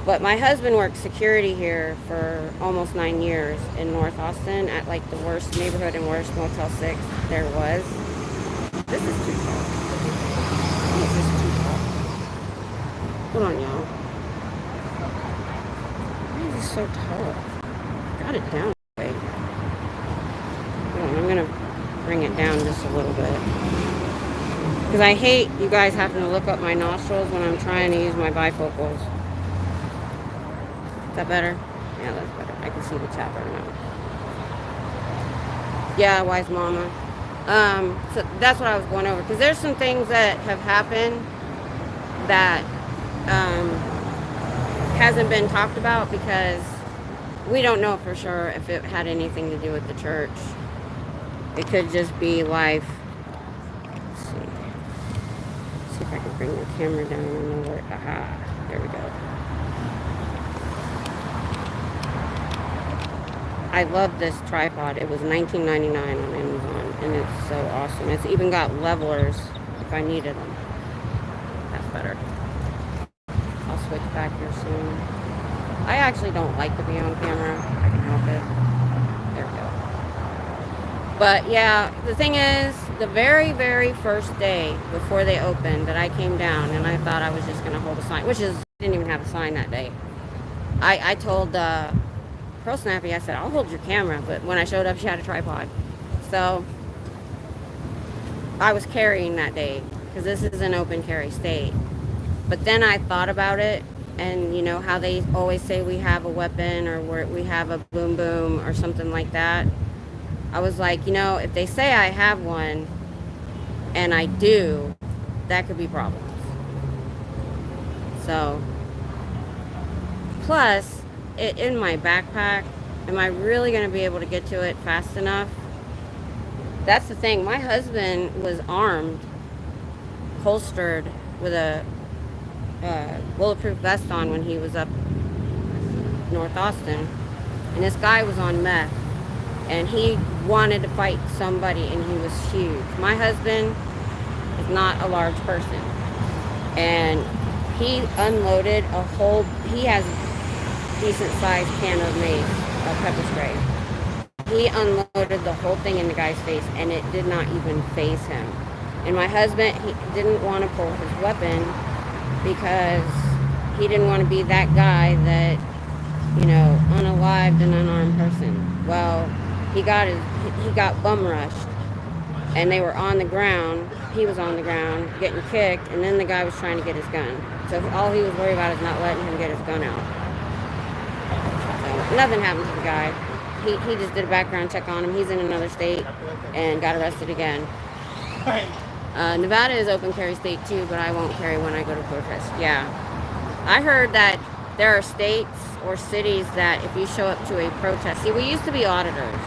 But my husband worked security here for almost 9 years in North Austin at like the worst neighborhood and worst Motel 6 there was. This is too tall. This is too tall. Hold on, y'all. Why is this so tall? Got it down. Wait. Hold on, I'm gonna bring it down just a little bit. Because I hate you guys having to look up my nostrils when I'm trying to use my bifocals. Is that better? Yeah, that's better. I can see the chat better now. Yeah, Wise Mama. So that's what I was going over. Because there's some things that have happened that hasn't been talked about because we don't know for sure if it had anything to do with the church. It could just be life. Let's see if I can bring the camera down and know where. Aha, there we go. I love this tripod. It was $19.99 on Amazon, and it's so awesome. It's even got levelers if I needed them. That's better. I'll switch back here soon. I actually don't like to be on camera. I can help it. There we go. But yeah, the thing is, the very, very first day before they opened that I came down, and I thought I was just going to hold a sign, which is, I didn't even have a sign that day. I told Pearl Snappy, I said, I'll hold your camera. But when I showed up, she had a tripod. So I was carrying that day because this is an open carry state. But then I thought about it, and you know how they always say we have a weapon or we have a boom boom or something like that. I was like, if they say I have one and I do, that could be problems. So, plus, in my backpack, am I really going to be able to get to it fast enough? That's the thing. My husband was armed, holstered with a bulletproof vest on when he was up North Austin, and this guy was on meth. and he wanted to fight somebody, and he was huge. My husband is not a large person, and he unloaded he has a decent sized can of mace, pepper spray. He unloaded the whole thing in the guy's face, and it did not even faze him. And my husband, he didn't want to pull his weapon because he didn't want to be that guy that, unalived and unarmed person. Well, he got bum rushed, and they were on the ground. He was on the ground getting kicked, and then the guy was trying to get his gun. So all he was worried about is not letting him get his gun out. So nothing happened to the guy. He just did a background check on him. He's in another state and got arrested again. Nevada is open carry state too, but I won't carry when I go to protest. Yeah. I heard that there are states or cities that if you show up to a protest, see, we used to be auditors,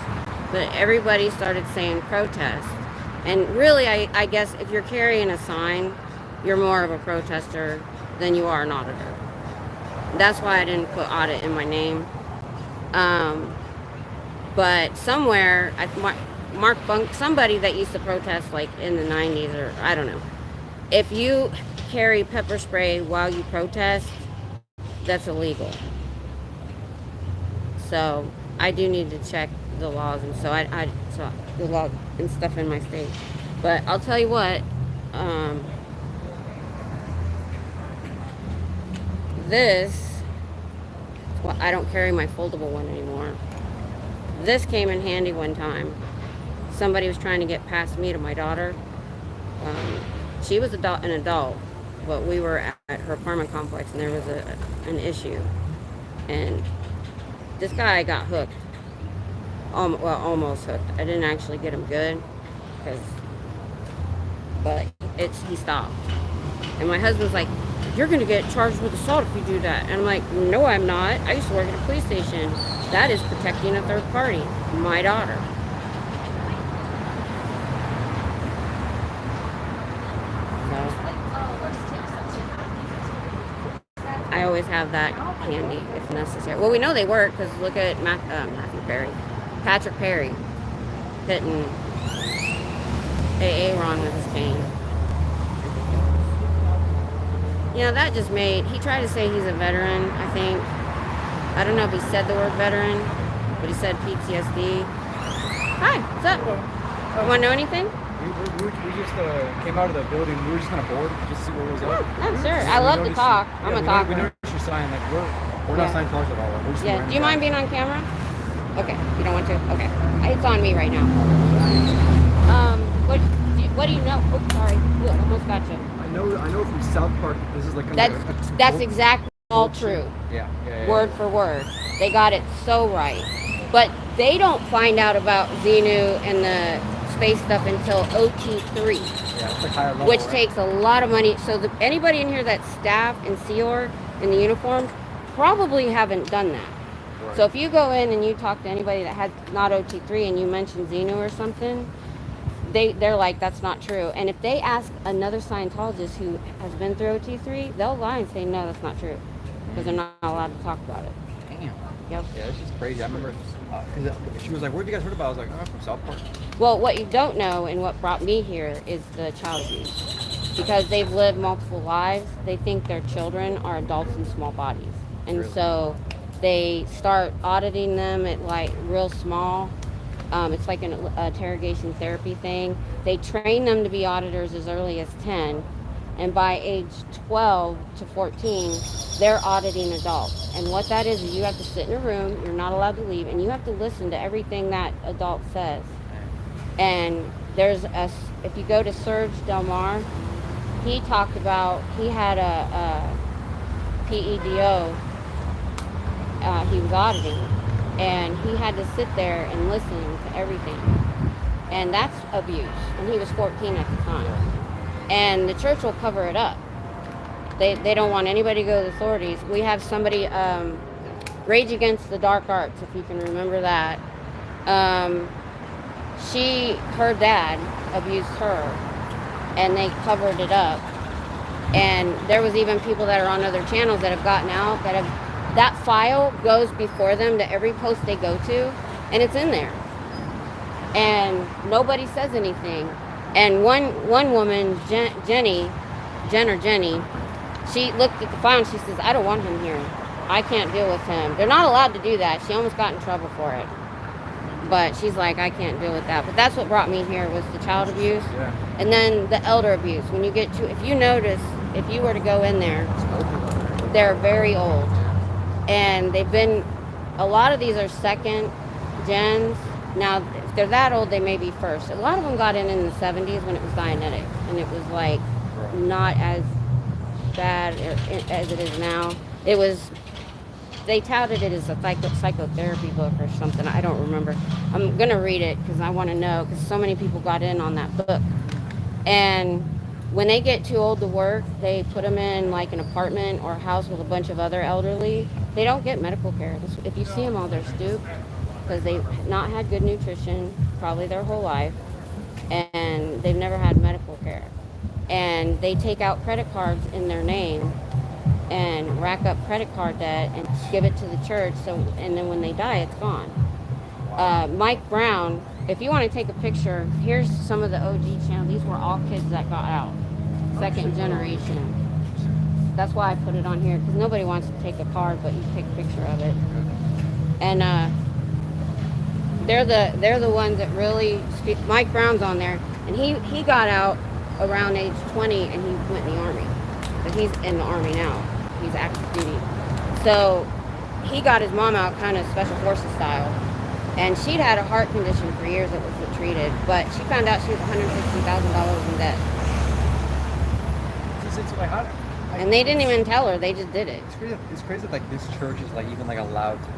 but everybody started saying protest. And really, I guess if you're carrying a sign, you're more of a protester than you are an auditor. That's why I didn't put audit in my name. But somewhere, Mark Bunk, somebody that used to protest like in the 90s, or I don't know. If you carry pepper spray while you protest, that's illegal. So I do need to check the laws, and so so the law and stuff in my state. But I'll tell you what, well, I don't carry my foldable one anymore. This came in handy one time. Somebody was trying to get past me to my daughter. She was an adult, but we were at her apartment complex, and there was an issue. And this guy got hooked. Almost hooked. I didn't actually get him good, but he stopped. And my husband's like, "You're gonna get charged with assault if you do that." And I'm like, "No, I'm not. I used to work at a police station. That is protecting a third party, my daughter." I always have that handy if necessary. Well, we know they work because look at Patrick Perry hitting AA Ron with his cane. That just he tried to say he's a veteran, I think. I don't know if he said the word veteran, but he said PTSD. Hi, what's up? You want to know anything? We just came out of the building. We were just kind of bored, just to see what was up. I'm sure. I love to talk. I'm a talker. We noticed your sign. Like we're not Scientology at all. We're just Do you mind being on camera? Okay. You don't want to? Okay. It's on me right now. What do you know? Oh, sorry. Look, almost got you. I know from South Park. This is like that's exactly all true. Yeah. Word for word. They got it so right. But they don't find out about Xenu and the space stuff until OT3, it's like higher level, which takes a lot of money. So anybody in here that's staff in SEOR in the uniforms probably haven't done that. Right. So if you go in and you talk to anybody that has not OT3 and you mention Xenu or something, they're like, that's not true. And if they ask another Scientologist who has been through OT3, they'll lie and say, no, that's not true, because they're not allowed to talk about it. Damn. Yep. Yeah, it's just crazy. I remember because she was like, "Where have you guys heard about?" I was like, "Oh, from South Park." Well, what you don't know and what brought me here is the child abuse. Because they've lived multiple lives, they think their children are adults in small bodies. And really? So they start auditing them at like real small. It's like an interrogation therapy thing. They train them to be auditors as early as 10. And by age 12 to 14, they're auditing adults. And what that is you have to sit in a room, you're not allowed to leave, and you have to listen to everything that adult says. And if you go to Serge Del Mar, he talked about, he had a PEDO he was auditing, and he had to sit there and listen to everything. And that's abuse. And he was 14 at the time. And the church will cover it up. They don't want anybody to go to the authorities. We have somebody, Rage Against the Dark Arts, if you can remember that. Her dad abused her, and they covered it up. And there was even people that are on other channels that have gotten out, that file goes before them to every post they go to, and it's in there. and nobody says anything. And one woman, Jenny, she looked at the file and she says, I don't want him here. I can't deal with him. They're not allowed to do that. She almost got in trouble for it. But she's like, I can't deal with that. But that's what brought me here was the child abuse. Yeah. And then the elder abuse. When you get to, if you notice, if you were to go in there, they're very old. And they've been, a lot of these are second gens. Now, if they're that old, they may be first. A lot of them got in the 70s when it was Dianetic. And it was like not as bad as it is now. It was, they touted it as a psychotherapy book or something. I don't remember. I'm going to read it because I want to know, because so many people got in on that book. And when they get too old to work, they put them in like an apartment or a house with a bunch of other elderly. They don't get medical care. If you see them all, they're stooped because they've not had good nutrition probably their whole life, and they've never had medical care. And they take out credit cards in their name and rack up credit card debt and give it to the church. So, and then when they die, it's gone. Mike Brown, if you want to take a picture, here's some of the OG channel. These were all kids that got out, second generation. That's why I put it on here, because nobody wants to take a card, but you take a picture of it. And they're the ones that really speak. Mike Brown's on there, and he got out around age 20, and he went in the Army. But he's in the Army now. He's active duty. So he got his mom out kind of special forces style. And she'd had a heart condition for years that wasn't treated, but she found out she was $160,000 in debt. And they didn't even tell her; they just did it. It's crazy that like this church is like even like allowed to.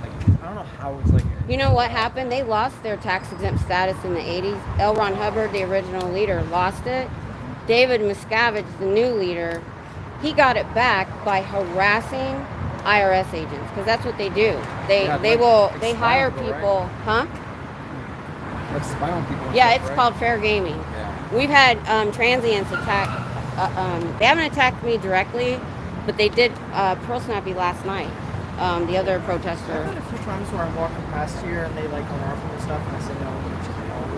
Like, I don't know how it's like. You know what happened? They lost their tax exempt status in the 80s. L. Ron Hubbard, the original leader, lost it. David Miscavige, the new leader, he got it back by harassing IRS agents, because that's what they do. They hire people, huh? Like spy on people. Yeah, it's called fair gaming. Yeah. We've had transients attack. They haven't attacked me directly, but they did Pearl Snappy last night. The other protester. I've had a few times where I'm walking past here and they like alarm me and stuff, and I say no.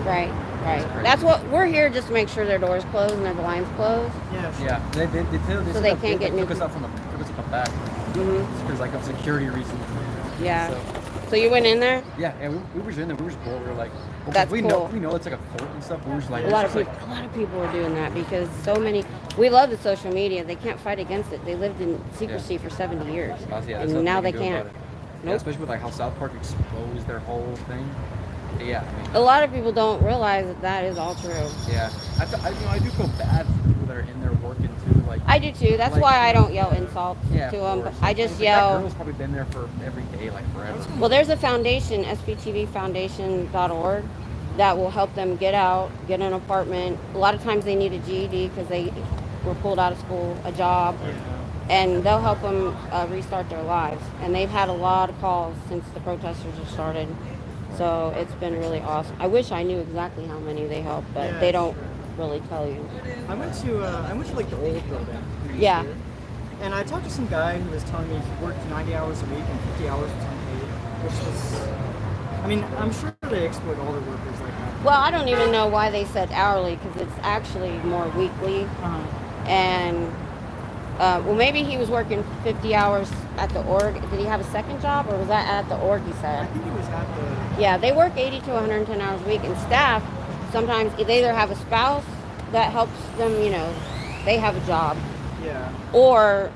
Right. That's what we're here, just to make sure their doors closed and their blinds closed. Yeah. Yeah. They So they can't get new. Took us up from the back. Because like of security reasons. Yeah. So you went in there? Yeah, we were in there. We were just bored. We were like, well, That's we cool. know it's like a cult and stuff. We were just like, A lot of people are doing that because so many. We love the social media. They can't fight against it. They lived in secrecy for 70 years, and now they can't. Yeah, especially with like how South Park exposed their whole thing. Yeah, I mean, A lot of people don't realize that is all true. yeah. I do feel bad for people that are in there working too. Like I do too. That's why I don't yell insults to them. But I just That yell. girl's probably been there for every day, like forever. Well, there's a foundation, sptvfoundation.org, that will help them get out, get an apartment. A lot of times they need a GED because they were pulled out of school, a job, and they'll help them restart their lives. And they've had a lot of calls since the protesters have started. So it's been really awesome. I wish I knew exactly how many they help, but they don't really tell you. I went to like the old building. Yeah. Here, and I talked to some guy who was telling me he worked 90 hours a week and 50 hours was unpaid, which was, I mean, I'm sure they exploit all their workers like that. Well, I don't even know why they said hourly, because it's actually more weekly. And well, maybe he was working 50 hours at the org. Did he have a second job, or was that at the org, he I said? think he was at the... Yeah, they work 80 to 110 hours a week, and staff sometimes they either have a spouse that helps them, they have a job, Yeah. or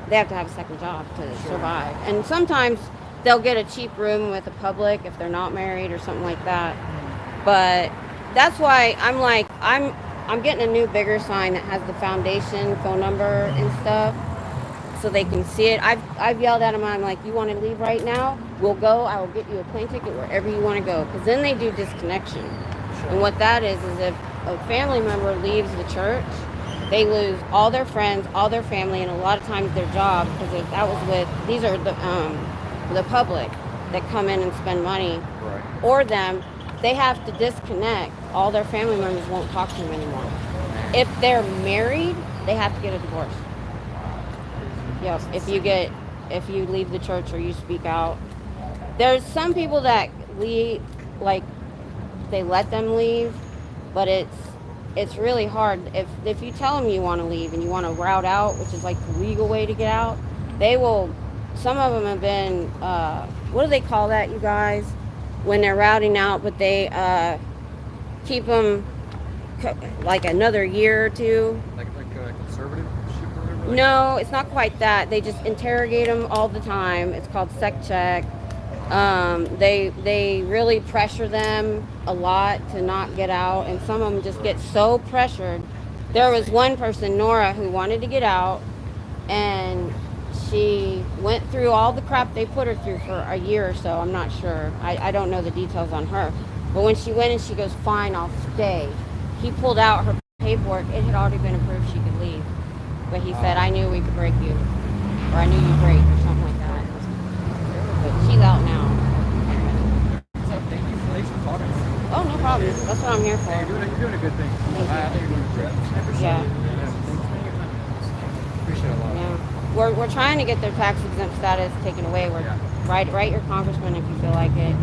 they have to have a second job to survive. And sometimes they'll get a cheap room with the public if they're not married or something like that. But that's why I'm like, I'm getting a new bigger sign that has the foundation phone number and stuff, so they can see it. I've yelled at them. I'm like, you want to leave right now? We'll go. I will get you a plane ticket wherever you want to go. Because then they do disconnection. And what that is if a family member leaves the church, they lose all their friends, all their family, and a lot of times their job. Because if that was these are the public that come in and spend money, or them. They have to disconnect. All their family members won't talk to them anymore. If they're married, they have to get a divorce. Yes, if you leave the church or you speak out. There's some people that like they let them leave, but it's really hard. If you tell them you want to leave and you want to route out, which is like the legal way to get out, they will. Some of them have been what do they call that, you guys, when they're routing out, but they keep them like another year or two. Like conservative shit or whatever? Like, No, it's not quite that. They just interrogate them all the time. It's called sec check. They really pressure them a lot to not get out, and some of them just get so pressured. There was one person, Nora, who wanted to get out, and she went through all the crap they put her through for a year or so. I'm not sure. I don't know the details on her. But when she went and she goes, fine, I'll stay. He pulled out her paperwork. It had already been approved she could leave. But he said, I knew we could break you. Or I knew you'd break, or something like that. But she's out now. so thanks for talking. Oh, no problem. That's what I'm here for. Hey, you're doing a good thing. I think you're doing great. Yeah. Appreciate it a lot. Yeah. We're trying to get their tax exempt status taken away. Write your congressman if you feel like it,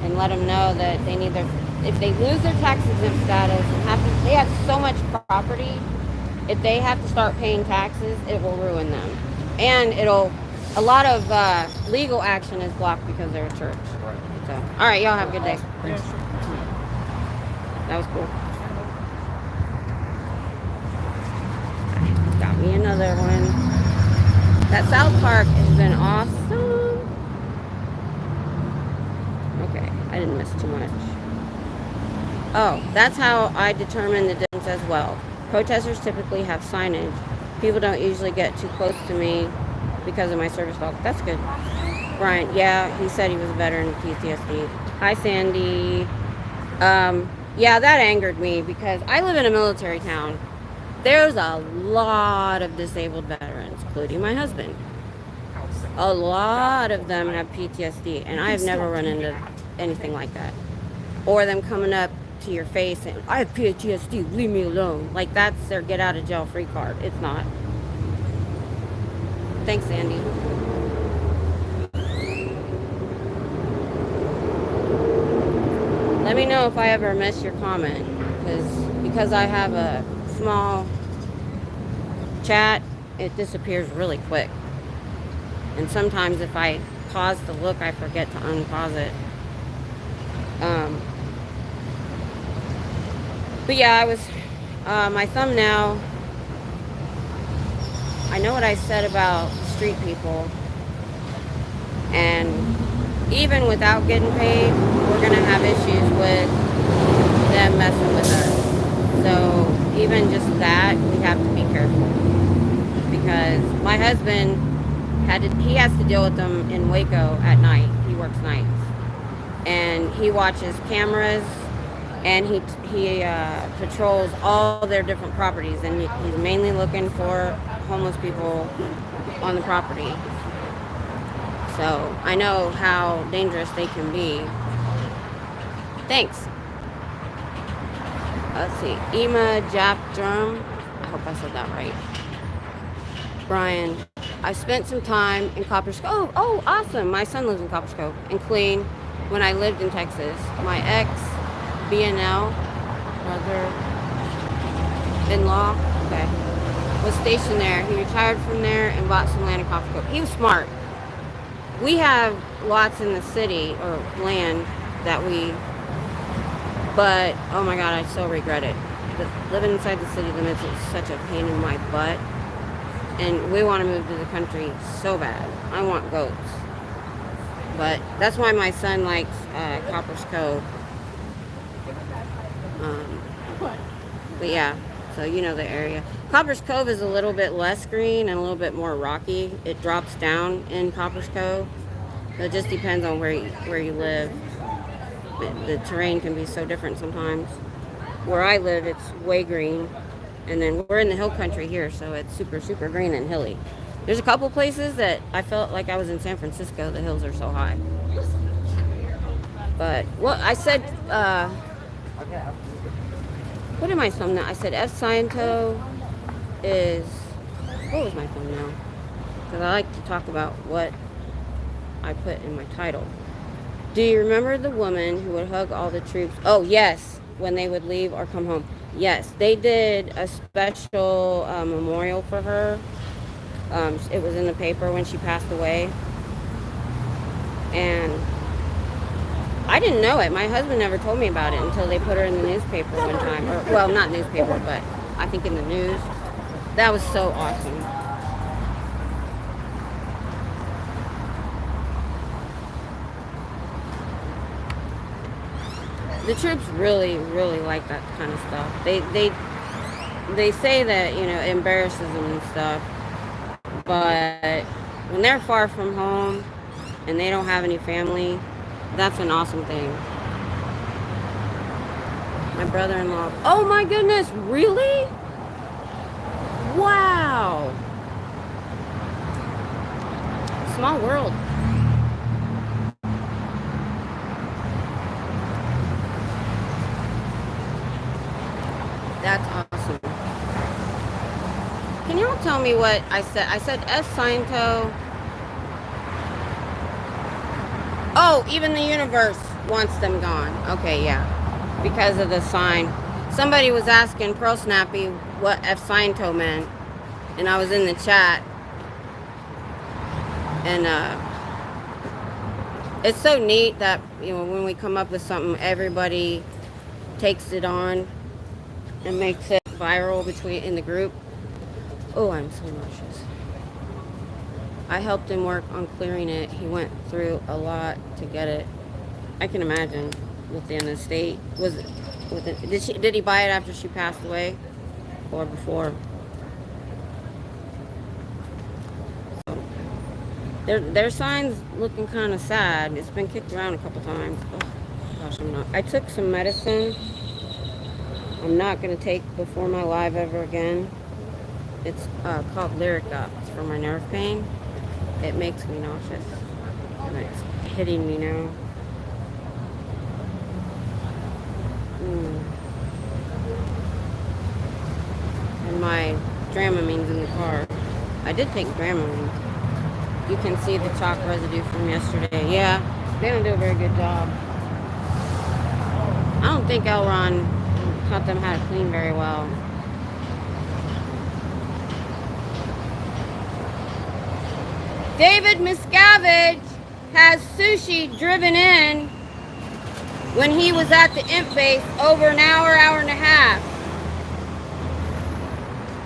and let them know that they need if they lose their tax exempt status and they have so much property, if they have to start paying taxes, it will ruin them. And a lot of legal action is blocked because they're a church. Right. So, all right, y'all have a good day. Thanks. That was cool. Got me another one. That South Park has been awesome. Okay, I didn't miss too much. Oh, that's how I determine the distance as well. Protesters typically have signage. People don't usually get too close to me because of my service dog. That's good. Brian, yeah, he said he was a veteran of PTSD. Hi, Sandy. Yeah, that angered me because I live in a military town. There's a lot of disabled veterans, including my husband. A lot of them have PTSD, and I have never run into anything like that. Or them coming up to your face and, I have PTSD, leave me alone. Like, that's their get out of jail free card. It's not. Thanks, Andy. Let me know if I ever miss your comment, because I have a small chat, it disappears really quick. And sometimes if I pause to look, I forget to unpause it. But yeah, I was, my thumbnail, I know what I said about street people, and even without getting paid, we're gonna have issues with them messing with us. So even just that, we have to be careful, because my husband he has to deal with them in Waco at night. He works nights, and he watches cameras, and he patrols all their different properties, and he's mainly looking for homeless people on the property. So I know how dangerous they can be. Thanks. Let's see. Ema Japdrum. I hope I said that right. Brian, I spent some time in Copper Cove. Oh, awesome. My son lives in Copper Cove and Queen when I lived in Texas. My ex, BNL, brother-in-law, okay, was stationed there. He retired from there and bought some land in Copper Cove. He was smart. We have lots in the city, or land that but oh my God, I so regret it. Living inside the city limits is such a pain in my butt. And we want to move to the country so bad. I want goats. But that's why my son likes Copper's Cove. But yeah, so you know the area. Copper's Cove is a little bit less green and a little bit more rocky. It drops down in Copper's Cove. So it just depends on where you live. The terrain can be so different sometimes. Where I live, it's way green. And then we're in the hill country here, so it's super, super green and hilly. There's a couple places that I felt like I was in San Francisco. The hills are so high. But, well, I said, what am I thumbnail? I said Sciento is, what was my thumbnail? Because I like to talk about what I put in my title. Do you remember the woman who would hug all the troops? Oh, yes, when they would leave or come home. Yes, they did a special memorial for her. It was in the paper when she passed away. And I didn't know it. My husband never told me about it until they put her in the newspaper one time. Or, well, not newspaper, but I think in the news. That was so awesome. The troops really, really like that kind of stuff. They say that, you know, it embarrasses them and stuff. But when they're far from home and they don't have any family, that's an awesome thing. My brother-in-law. Oh my goodness, really? Wow. Small world. That's awesome. Can y'all tell me what I said? I said Sciento. Oh, even the universe wants them gone. Okay, yeah. Because of the sign. Somebody was asking Pearl Snappy what Sciento meant. And I was in the chat. And it's so neat that, you know, when we come up with something, everybody takes it on and makes it viral in the group. Oh, I'm so nauseous. I helped him work on clearing it. He went through a lot to get it. I can imagine within the estate. Did he buy it after she passed away or before? So, their sign's looking kind of sad. It's been kicked around a couple times. Oh, gosh, I took some medicine I'm not going to take before my live ever again. It's called Lyrica. It's for my nerve pain. It makes me nauseous. And it's hitting me now. And my Dramamine's in the car. I did take Dramamine. You can see the chalk residue from yesterday. Yeah, they don't do a very good job. I don't think Elron taught them how to clean very well. David Miscavige has sushi driven in when he was at the imp base over an hour and a half.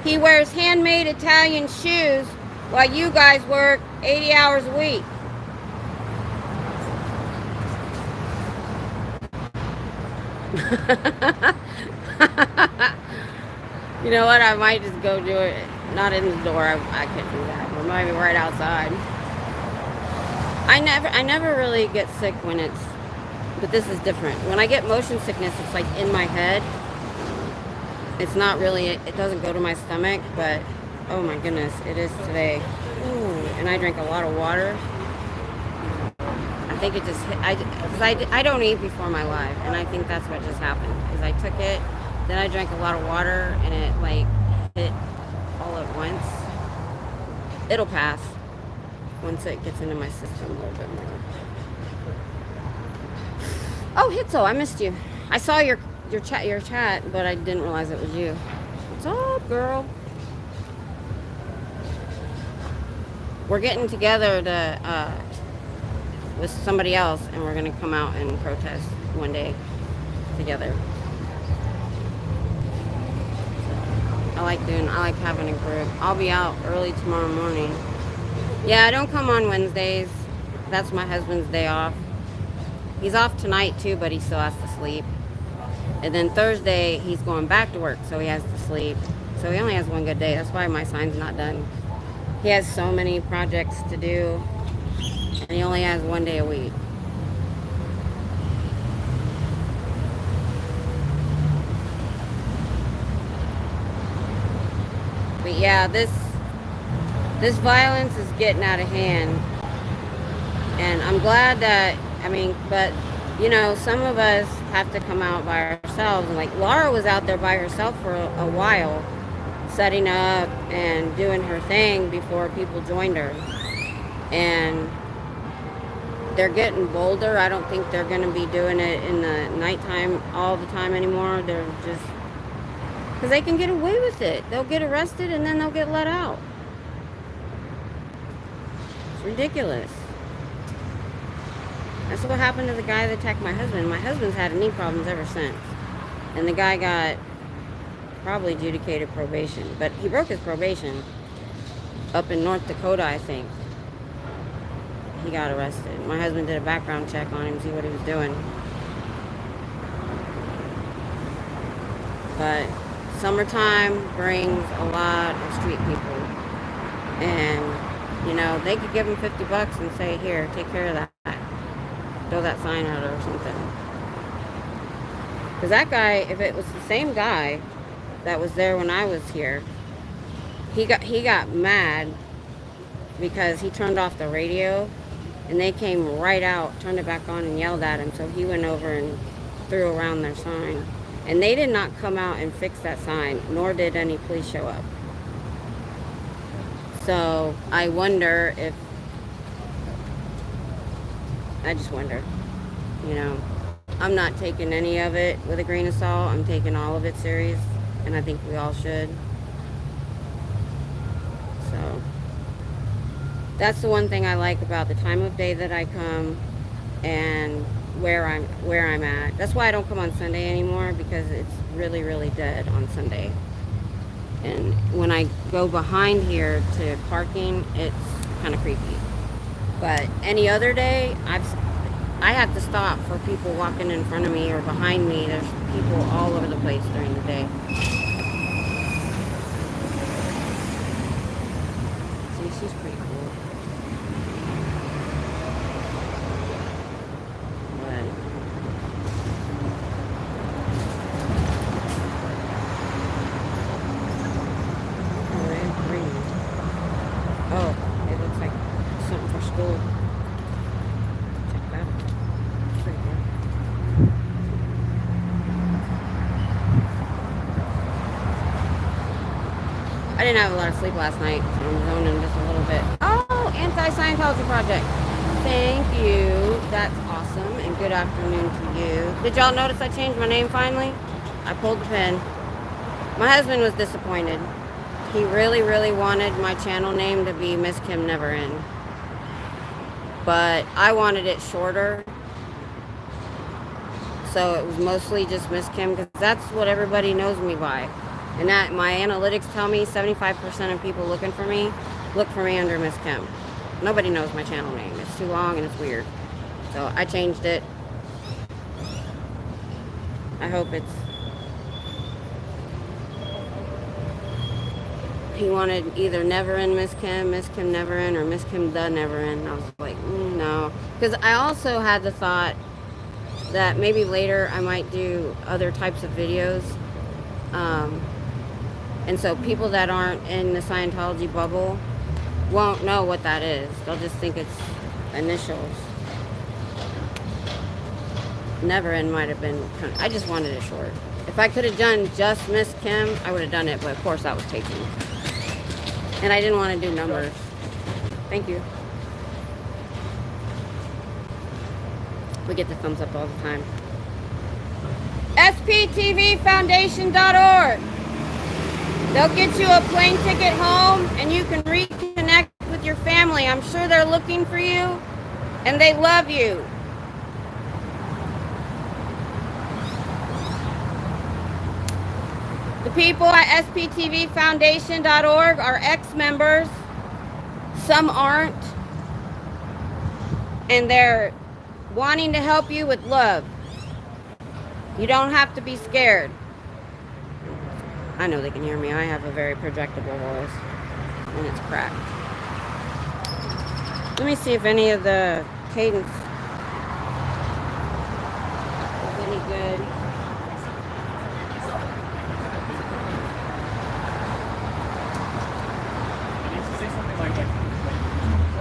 He wears handmade Italian shoes while you guys work 80 hours a week. You know what? I might just go do it. Not in the door. I can't do that. Or maybe right outside. I never really get sick when it's, but this is different. When I get motion sickness, it's like in my head. It's not really, it doesn't go to my stomach, but oh my goodness, it is today. Ooh, and I drink a lot of water. I think it just hit, I don't eat before my live, and I think that's what just happened. Because I took it, then I drank a lot of water, and it like hit all at once. It'll pass once it gets into my system a little bit more. Oh, Hitzel, I missed you. I saw your chat, but I didn't realize it was you. What's up, girl? We're getting together to with somebody else, and we're gonna come out and protest one day together. I like having a group. I'll be out early tomorrow morning. Yeah, I don't come on Wednesdays. That's my husband's day off. He's off tonight too, but he still has to sleep. And then Thursday, he's going back to work, so he has to sleep. So he only has one good day. That's why my sign's not done. He has so many projects to do, and he only has one day a week. But yeah, this violence is getting out of hand. And I'm glad that, but you know, some of us have to come out by ourselves. And like Laura was out there by herself for a while, setting up and doing her thing before people joined her. And they're getting bolder. I don't think they're going to be doing it in the nighttime all the time anymore. They're just, because they can get away with it. They'll get arrested and then they'll get let out. It's ridiculous. That's what happened to the guy that attacked my husband. My husband's had knee problems ever since. And the guy got probably adjudicated probation. But he broke his probation up in North Dakota, I think. He got arrested. My husband did a background check on him, see what he was doing. But summertime brings a lot of street people. And, you know, they could give him $50 and say, here, take care of that. Throw that sign out or something. Because that guy, if it was the same guy that was there when I was here, he got mad because he turned off the radio and they came right out, turned it back on and yelled at him. So he went over and threw around their sign. And they did not come out and fix that sign, nor did any police show up. So I wonder if, I just wonder, you know, I'm not taking any of it with a grain of salt. I'm taking all of it serious, and I think we all should. So that's the one thing I like about the time of day that I come and where I'm at. That's why I don't come on Sunday anymore, because it's really, really dead on Sunday. And when I go behind here to parking, it's kind of creepy. But any other day, I have to stop for people walking in front of me or behind me. There's people all over the place during the day. See, she's pretty cool. But oh, it's green. Oh, it looks like something for school. Check that out. Pretty good. I didn't have a lot of sleep last night. I'm zoning just a little bit. Oh, anti-Scientology project. Thank you. That's awesome. And good afternoon to you. Did y'all notice I changed my name finally? I pulled the pin. My husband was disappointed. He really, really wanted my channel name to be Miss Kim Never End. But I wanted it shorter. So it was mostly just Miss Kim, because that's what everybody knows me by. And that my analytics tell me 75% of people looking for me look for me under Miss Kim. Nobody knows my channel name. It's too long and it's weird. So I changed it. I hope it's... He wanted either Never End Miss Kim Never End, or Miss Kim the Never End. And I was like, no. Because I also had the thought that maybe later I might do other types of videos. And so people that aren't in the Scientology bubble won't know what that is. They'll just think it's initials. Never End might have been, I just wanted it short. If I could have done just Miss Kim, I would have done it, but of course that was taken. And I didn't want to do numbers. Thank you. We get the thumbs up all the time. SPTVfoundation.org. They'll get you a plane ticket home and you can reconnect with your family. I'm sure they're looking for you and they love you. The people at SPTVfoundation.org are ex-members. Some aren't. And they're wanting to help you with love. You don't have to be scared. I know they can hear me. I have a very projectable voice. And it's cracked. Let me see if any of the cadence is any good.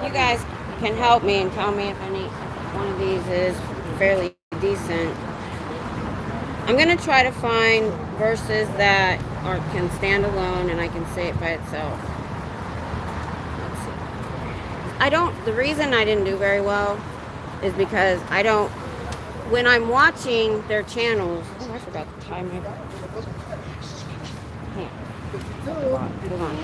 You guys can help me and tell me if any one of these is fairly decent. I'm going to try to find verses that can stand alone and I can say it by itself. Let's see. The reason I didn't do very well is because I don't, when I'm watching their channels, oh, I forgot to tie my, hold on.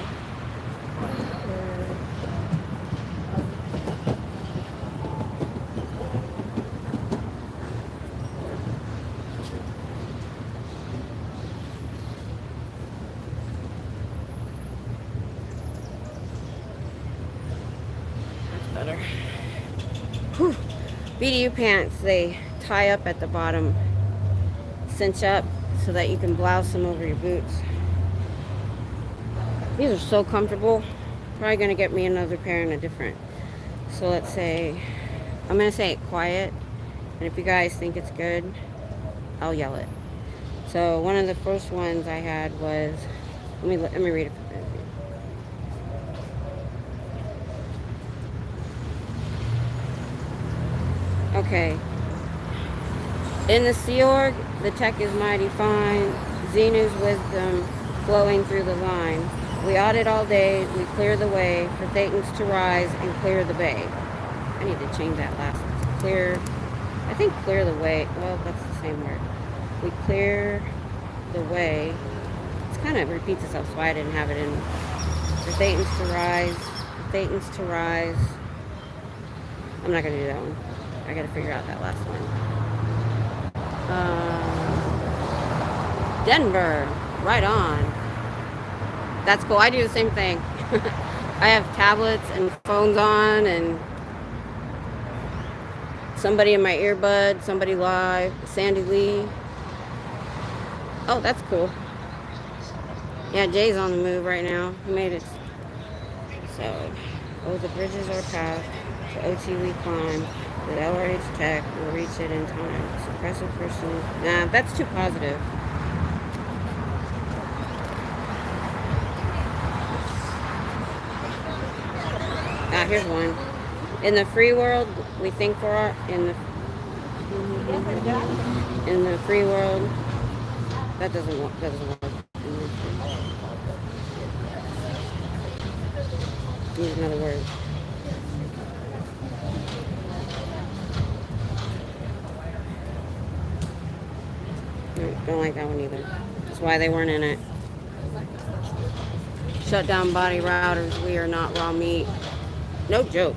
Better. Whew. BDU pants, they tie up at the bottom, cinch up so that you can blouse them over your boots. These are so comfortable. Probably gonna get me another pair in a different. So let's say, I'm gonna say it quiet, and if you guys think it's good, I'll yell it. So one of the first ones I had was, let me read it for you. Okay. In the Sea Org, the tech is mighty fine. Xenu's wisdom flowing through the line. We audit all day, we clear the way for Thetans to rise and clear the bay. I need to change that last one. Clear, I think clear the way, well, that's the same word. We clear the way. It kind of repeats itself, so I didn't have it in. For Thetans to rise, for Thetans to rise. I'm not going to do that one. I got to figure out that last one. Denver, right on. That's cool. I do the same thing. I have tablets and phones on, and somebody in my earbud, somebody live, Sandy Lee. Oh, that's cool. Yeah, Jay's on the move right now. He made it. So, oh, the bridges are passed. The OT we climb. The LRH tech will reach it in time. Suppressive person. Nah, that's too positive. Ah, here's one. In the free world, we think for our in the free world. That doesn't work. Use another word. Don't like that one either. That's why they weren't in it. Shut down body routers. We are not raw meat. No joke.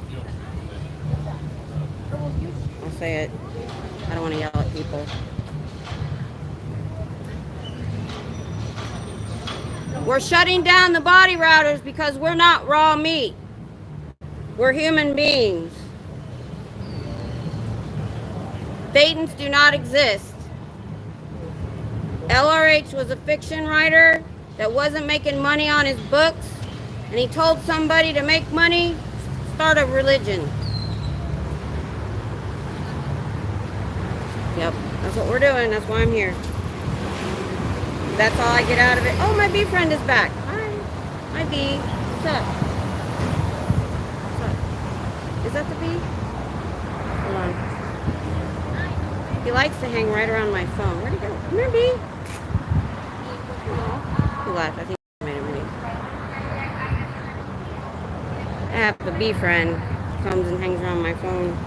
I'll say it. I don't want to yell at people. We're shutting down the body routers because we're not raw meat. We're human beings. Thetans do not exist. LRH was a fiction writer that wasn't making money on his books, and he told somebody to make money, start a religion. Yep, that's what we're doing. That's why I'm here. That's all I get out of it. Oh, my bee friend is back. Hi. Hi, bee. What's up? What's up? Is that the bee? Hold on. He likes to hang right around my phone. Where'd he go? Come here, bee. He left. I think he made him leave. I have a bee friend who comes and hangs around my phone.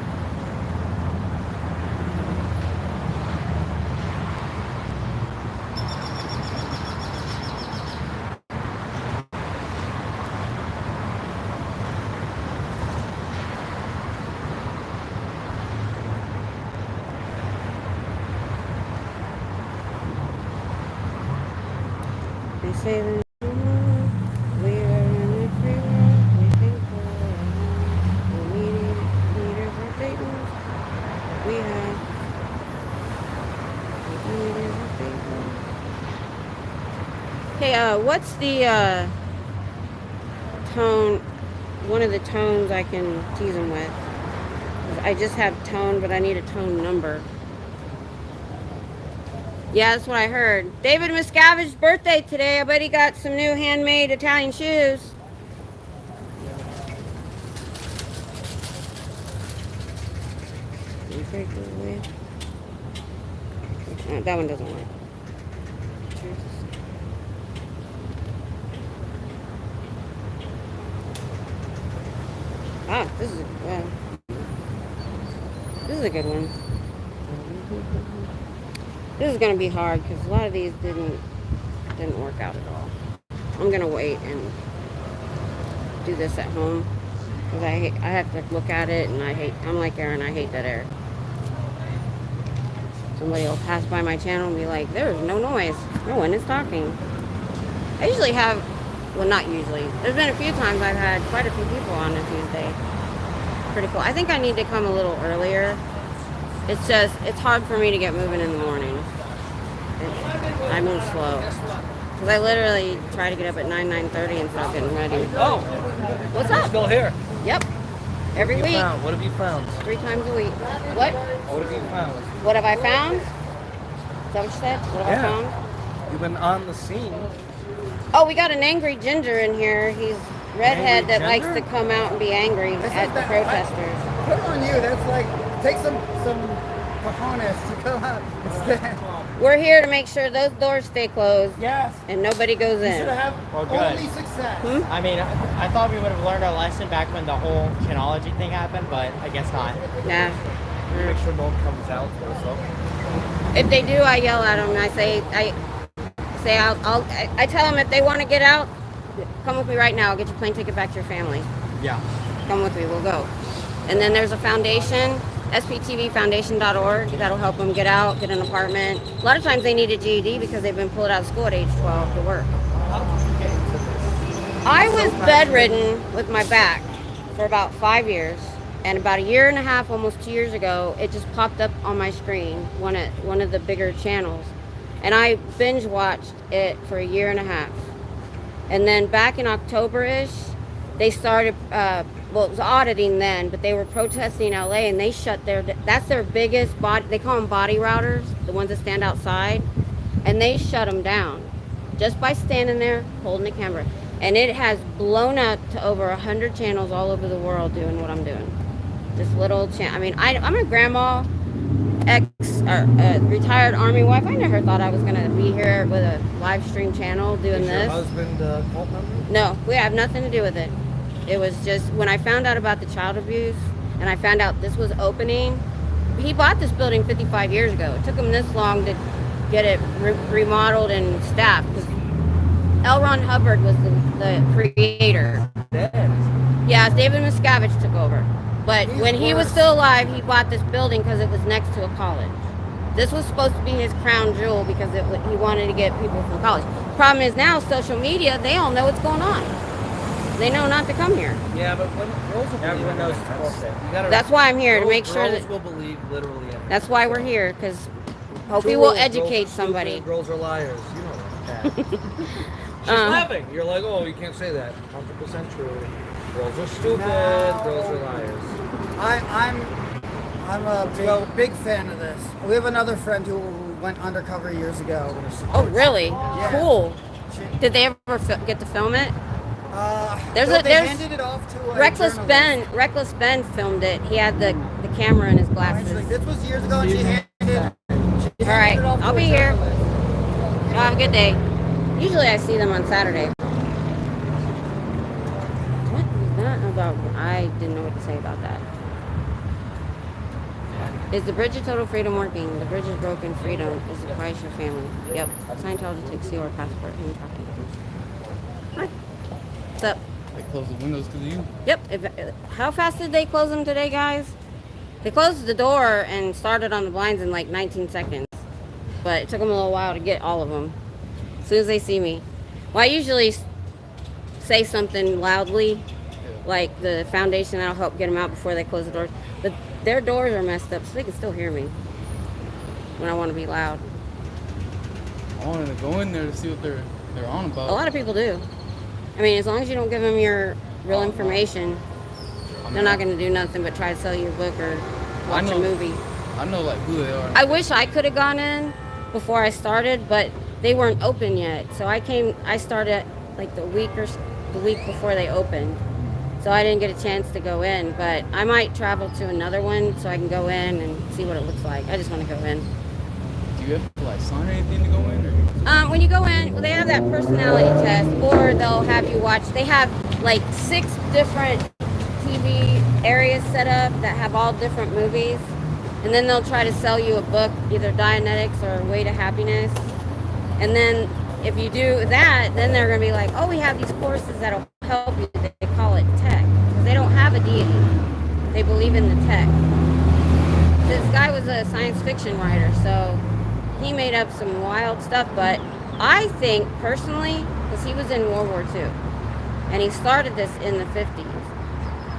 They say that we are in the free world. We think for we need our Thetans. We have Hey, what's the tone? One of the tones I can tease them with. I just have tone, but I need a tone number. Yeah, that's what I heard. David Miscavige's birthday today. I bet he got some new handmade Italian shoes. That one doesn't work. Ah, this is, This is a good one. This is gonna be hard because a lot of these didn't work out at all. I'm gonna wait and do this at home because I have to look at it and I'm like Aaron, I hate that air. Somebody will pass by my channel and be like, there's no noise. No one is talking. I usually have, well, not usually. There's been a few times I've had quite a few people on a Tuesday. Pretty cool. I think I need to come a little earlier. It's just, it's hard for me to get moving in the morning. I move slow. Because I literally try to get up at 9:30 and start getting ready. Oh, What's up? still here. Yep. Every week. What have you found? 3 times a week. What? What have you found? What have I found? Is that what you said? What have I found? You've been on the scene. Oh, we got an angry ginger in here. He's redhead Angry that likes ginger? to come out and be angry at the protesters. Put on you. That's like, take some cojones to come out instead. We're here to make sure those doors stay closed Yes. and nobody goes You should in. have Well, good. only success. I mean, I thought we would have learned our lesson back when the whole Chanology thing happened, but I guess not. Nah. Make sure no one comes out also. If they do, I yell at them. I tell them if they want to get out, come with me right now. I'll get your plane ticket back to your family. Yeah. Come with me. We'll go. And then there's a foundation, sptvfoundation.org. That'll help them get out, get an apartment. A lot of times they need a GED because they've been pulled out of school at age 12 to work. I was bedridden with my back for about 5 years. And about 1.5 years, almost 2 years ago, it just popped up on my screen, one of the bigger channels. And I binge watched it for 1.5 years. And then back in October-ish, they started, well, it was auditing then, but they were protesting in LA and they shut that's their biggest body, they call them body routers, the ones that stand outside. And they shut them down just by standing there holding the camera. And it has blown up to over 100 channels all over the world doing what I'm doing. This little channel. I mean, I'm a grandma, retired Army wife. I never thought I was going to be here with a live stream channel doing Is this. your husband cult member? No, we have nothing to do with it. It was just when I found out about the child abuse and I found out this was opening. He bought this building 55 years ago. It took him this long to get it remodeled and staffed. L. Ron Hubbard was the creator. Yeah, David Miscavige took over. But when he was still alive, he bought this building because it was next to a college. This was supposed to be his crown jewel because he wanted to get people from college. Problem is now, social media, they all know what's going on. They know not to come here. Yeah, but when girls will believe Everyone knows anything. it's bullshit. You gotta- That's why I'm here, to girls- make sure girls that... will believe literally everything. That's why we're here, because hope Two we will rules, educate girls are somebody. stupid, girls are liars. You know that. She's laughing. You're like, oh, you can't say that. 100% true. Girls are stupid. No. Girls are liars. I'm a big fan of this. We have another friend who went undercover years ago. Oh, really? Yeah. Cool. She- Did they ever get to film it? They there's handed it off to a Reckless journalist. Ben filmed it. He had the camera in his She's glasses. like, this was years ago, and she handed All right, it off to I'll a be here. journalist. Have a good day. Usually I see them on Saturday. What is that about? I didn't know what to say about that. Is the bridge of total freedom working? The bridge is broken. Freedom is the price your family. Yep. Scientology takes your passport. Hi. What's up? They close the windows because of you. Yep. How fast did they close them today, guys? They closed the door and started on the blinds in like 19 seconds. But it took them a little while to get all of them. As soon as they see me. Well, I usually say something loudly, like the foundation, that'll help get them out before they close the doors. But their doors are messed up, so they can still hear me when I want to be loud. I wanted to go in there to see what they're on about. A lot of people do. I mean, as long as you don't give them your real information, they're not going to do nothing but try to sell you a book or watch a movie. I know like who they are. I wish I could have gone in before I started, but they weren't open yet. So I started like the week before they opened. So I didn't get a chance to go in, but I might travel to another one so I can go in and see what it looks like. I just want to go in. Do you have to like sign anything to go in? Or? When you go in, well, they have that personality test, or they'll have you watch. They have like 6 different TV areas set up that have all different movies. and then they'll try to sell you a book, either Dianetics or Way to Happiness. And then if you do that, then they're going to be like, oh, we have these courses that'll help you. They call it tech. Because they don't have a deity. They believe in the tech. This guy was a science fiction writer, so he made up some wild stuff. But I think, personally, because he was in World War II, and he started this in the 50s,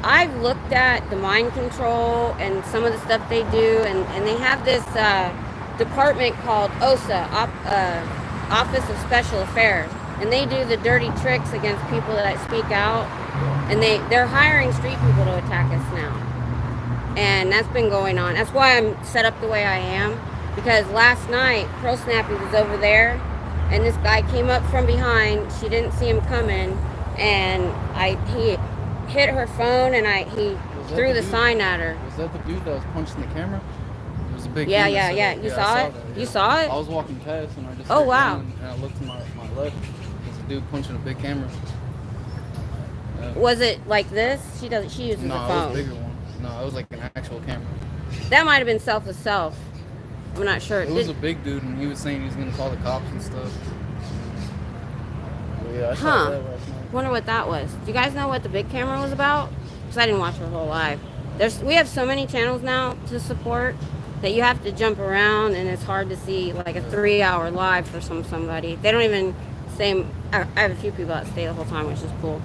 I've looked at the mind control and some of the stuff they do, and they have this department called OSA, Office of Special Affairs, and they do the dirty tricks against people that speak out, and they're hiring street people to attack us now, and that's been going on. That's why I'm set up the way I am, because last night Pearl Snappy was over there, and this guy came up from behind. She didn't see him coming, and he hit her phone, and he threw the sign at her. Was that the dude that was punching the camera? It was a big Yeah. camera. You saw it? That, You saw it? I was walking past and I just Oh, wow. and I looked to my left. There's a dude punching a big camera. Was it like this? She uses No, a it phone. was a bigger one. No, it was like an actual camera. That might have been self-to-self. I'm not sure. It was a big dude and he was saying he was gonna call the cops and stuff. But yeah, I saw that last night. Wonder what that was. Do you guys know what the big camera was about? Because I didn't watch her whole live. We have so many channels now to support that you have to jump around, and it's hard to see like a 3-hour live for somebody. They don't even say. I have a few people that stay the whole time, which is cool.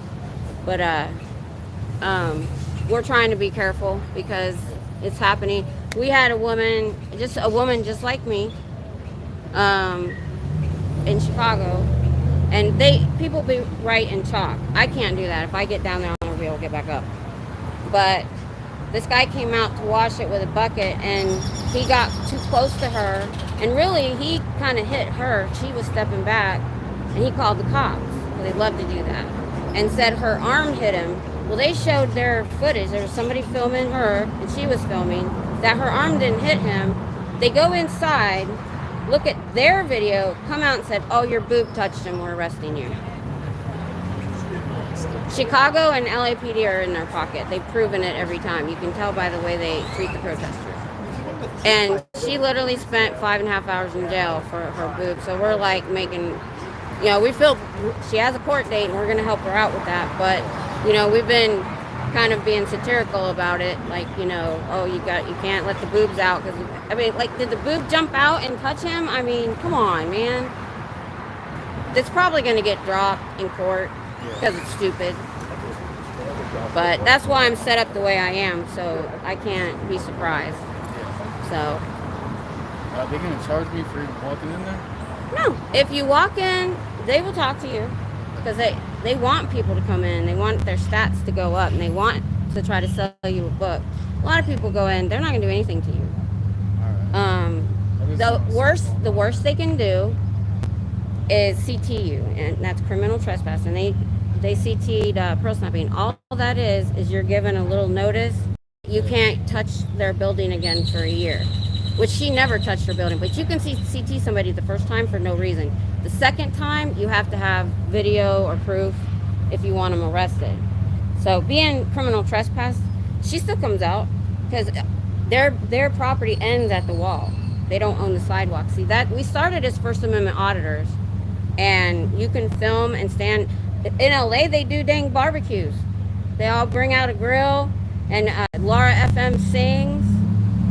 But we're trying to be careful because it's happening. We had a woman just like me, in Chicago. And people be right and talk. I can't do that. If I get down there, I'm gonna be able to get back up. But this guy came out to wash it with a bucket, and he got too close to her, and really he kind of hit her. She was stepping back, and he called the cops. They love to do that, and said her arm hit him. Well, they showed their footage. There was somebody filming her, and she was filming that her arm didn't hit him. They go inside, look at their video, come out and said, oh, your boob touched him, we're arresting you. Chicago and LAPD are in their pocket. They've proven it every time. You can tell by the way they treat the protesters. And she literally spent 5.5 hours in jail for her boob. So we're like making, we feel she has a court date and we're going to help her out with that. But, we've been kind of being satirical about it. Like, oh, you can't let the boobs out. Cause, did the boob jump out and touch him? I mean, come on, man. It's probably going to get dropped in court because it's stupid. But that's why I'm set up the way I am, so I can't be surprised. So. Are they going to charge me for even walking in there? No. If you walk in, they will talk to you. Because they want people to come in. They want their stats to go up. And they want to try to sell you a book. A lot of people go in, they're not going to do anything to you. The worst they can do is CT you. And that's criminal trespass. And they CT'd Pearl Snapping. All that is you're given a little notice. You can't touch their building again for a year, which she never touched her building. But you can CT somebody the first time for no reason. The second time, you have to have video or proof if you want them arrested. So being criminal trespass, she still comes out because their property ends at the wall. They don't own the sidewalk. See, that we started as First Amendment auditors, and you can film and stand. In LA, they do dang barbecues. They all bring out a grill, and Laura FM sings.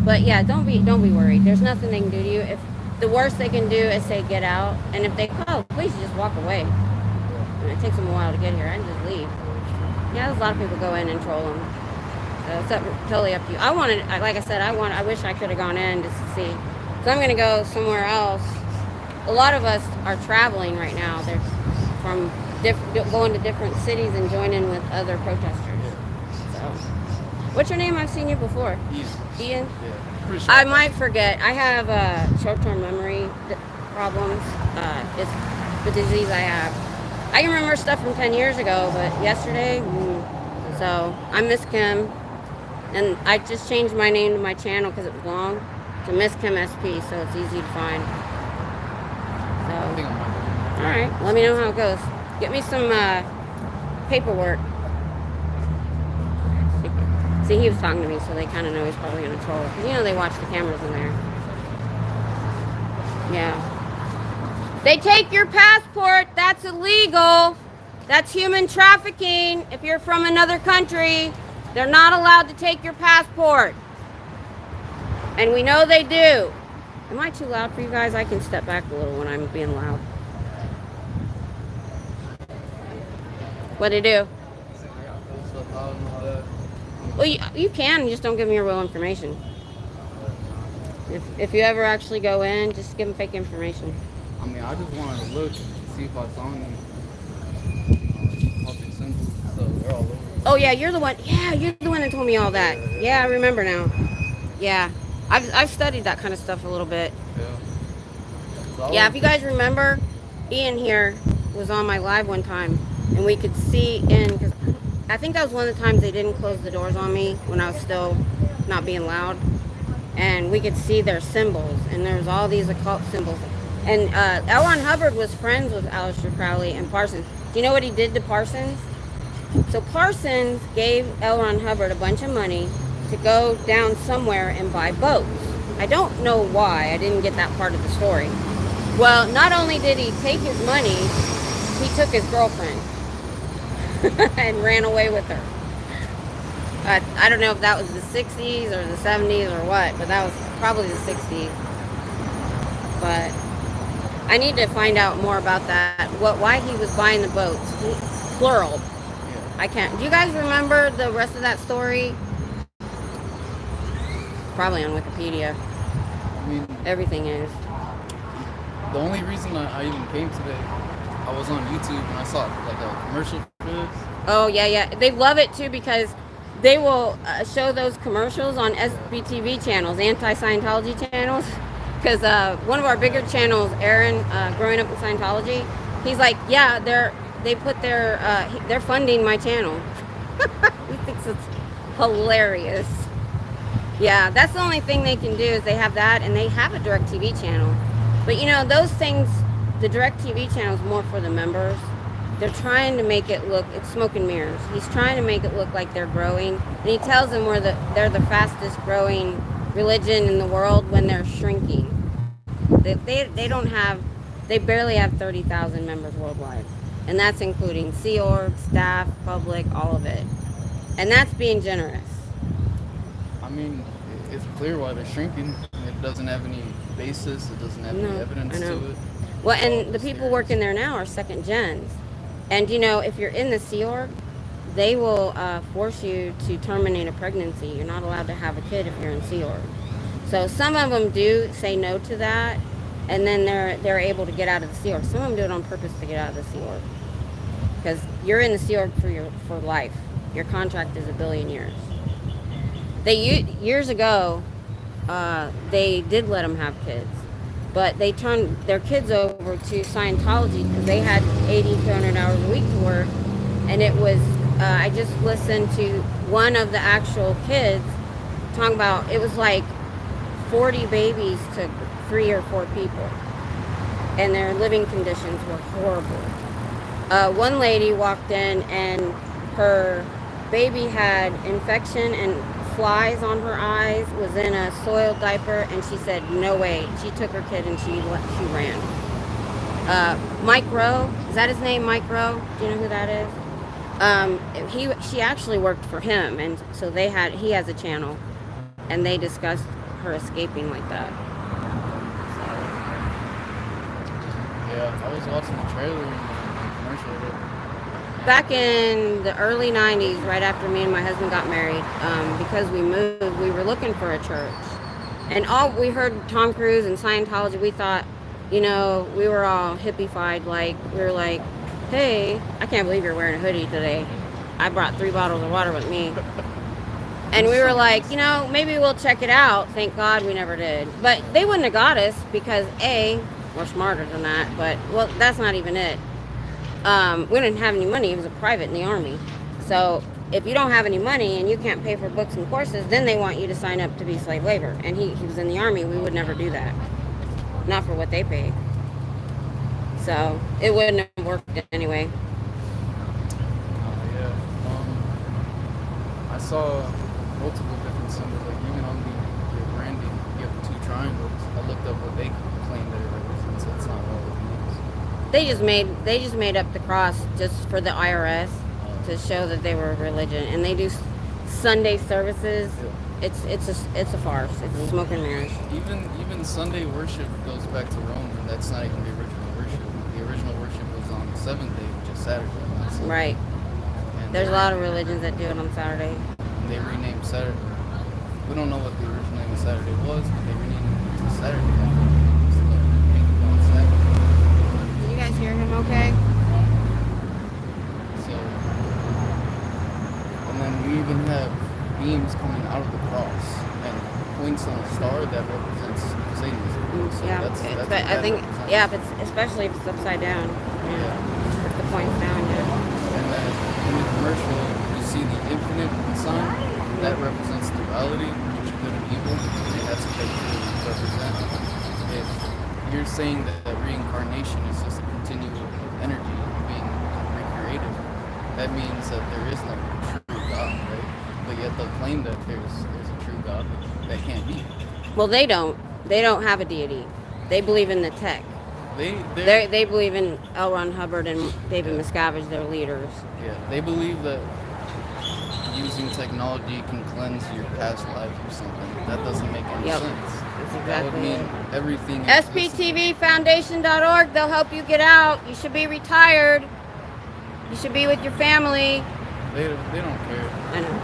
But yeah, don't be worried. There's nothing they can do to you. If the worst they can do is say get out, and if they call the police, you just walk away. And it takes them a while to get here. I can just leave. Yeah, there's a lot of people go in and troll them. So it's totally up to you. Like I said, I wish I could have gone in just to see. So I'm gonna go somewhere else. A lot of us are traveling right now. They're from going to different cities and joining with other protesters. So, what's your name? I've seen you before. Ian? Yeah. Pretty sure. I might forget. I have short-term memory problems. It's the disease I have. I can remember stuff from 10 years ago, but yesterday, so I'm Miss Kim. And I just changed my name to my channel because it was long to Miss Kim SP, so it's easy to find. I think So, I might. all right, let me know how it goes. Get me some paperwork. See, he was talking to me, so they kind of know he's probably going to troll. 'Cause, you know, they watch the cameras in there. Yeah. They take your passport. That's illegal. That's human trafficking. If you're from another country, they're not allowed to take your passport. And we know they do. Am I too loud for you guys? I can step back a little when I'm being loud. What'd it do? Well, you can, just don't give me your real information. If you ever actually go in, just give them fake information. I mean, I just wanted to look, see if I saw any public symbols. So they're all over. Oh yeah, you're the one. Yeah, you're the one that told me all that. Yeah, I remember now. Yeah, I've studied that kind of stuff a little bit. Yeah. Yeah, if you guys remember, Ian here was on my live one time, and we could see in, because I think that was one of the times they didn't close the doors on me when I was still not being loud, and we could see their symbols, and there was all these occult symbols. And L. Ron Hubbard was friends with Aleister Crowley and Parsons. Do you know what he did to Parsons? So Parsons gave L. Ron Hubbard a bunch of money to go down somewhere and buy boats. I don't know why. I didn't get that part of the story. Well, not only did he take his money, he took his girlfriend and ran away with her. I don't know if that was the 60s or the 70s or what, but that was probably the 60s. But I need to find out more about that. Why he was buying the boats, plural. I can't. Do you guys remember the rest of that story? Probably on Wikipedia. I mean, Everything is. the only reason I even came today, I was on YouTube and I saw like a commercial for this. Oh yeah. They love it too because they will show those commercials on SBTV channels, anti-Scientology channels. Because one of our bigger channels, Aaron, growing up in Scientology, he's like, yeah, they're funding my channel. He thinks it's hilarious. Yeah, that's the only thing they can do is they have that, and they have a DirecTV channel. But you know, those things, the DirecTV channel is more for the members. They're trying to make it look, it's smoke and mirrors. He's trying to make it look like they're growing. And he tells them they're the fastest growing religion in the world when they're shrinking. They barely have 30,000 members worldwide. And that's including Sea Org, staff, public, all of it. And that's being generous. I mean, it's clear why they're shrinking. It doesn't have any basis. It doesn't have any evidence to it. Well, and the people working there now are second gens. And you know, if you're in the Sea Org, they will force you to terminate a pregnancy. You're not allowed to have a kid if you're in Sea Org. So some of them do say no to that, and then they're able to get out of the Sea Org. Some of them do it on purpose to get out of the Sea Org, because you're in the Sea Org for life. Your contract is 1 billion years. Years ago, they did let them have kids, but they turned their kids over to Scientology because they had 80 to 100 hours a week to work, and it was. I just listened to one of the actual kids talking about it was like 40 babies to 3 or 4 people, and their living conditions were horrible. One lady walked in and her baby had infection and flies on her eyes, was in a soiled diaper, and she said no way. She took her kid and she ran. Mike Rowe, is that his name, Mike Rowe? Do you know who that is? She actually worked for him, and so he has a channel, and they discussed her escaping like that. Yeah, I was watching the trailer and the commercial of it. Back in the early 90s, right after me and my husband got married, because we moved, we were looking for a church. And we heard Tom Cruise and Scientology, we thought, you know, we were all hippie-fied, we were like, hey, I can't believe you're wearing a hoodie today. I brought 3 bottles of water with me. And we were like, you know, maybe we'll check it out. Thank God we never did. But they wouldn't have got us because we're smarter than that. But, well, that's not even it. We didn't have any money. He was a private in the Army. So if you don't have any money and you can't pay for books and courses, then they want you to sign up to be slave labor. And he was in the Army. We would never do that. Not for what they pay. So it wouldn't have worked anyway. I saw multiple different symbols. Like even on the branding, you have the two triangles. I looked up what they claim that it represents. It's not all it means. They just made up the cross just for the IRS to show that they were a religion, and they do Sunday services. It's a farce. It's smoke and mirrors. Even Sunday worship goes back to Rome, and that's not even the original worship. The original worship was on the 7th day, which is Saturday, not Sunday. Right. And There's a lot of religions that do it on Saturday. they renamed Saturday. We don't know what the original name of Saturday was, but they renamed it to Saturday. So make it on Saturday. Can you guys hear him okay? So, and then we even have beams coming out of the cross and points on a star that represents Satanism. So Yeah, that's but I think, yeah, if it's, especially if it's upside down. Yeah. If the point's down, yeah. And then in the commercial, you see the infinite sign that represents duality, which is good and evil, and that's what they represent. If you're saying that reincarnation is just a continual energy being recreated, that means that there is no true God, right? But yet they'll claim that there's a true God that can't be. Well, they don't. They don't have a deity. They believe in the tech. They believe in L. Ron Hubbard and David Miscavige, their leaders. Yeah, they believe that using technology can cleanse your past lives or something. That doesn't make any sense. That's exactly That would mean it. everything. SPTVFoundation.org. They'll help you get out. You should be retired. You should be with your family. They don't care. I know.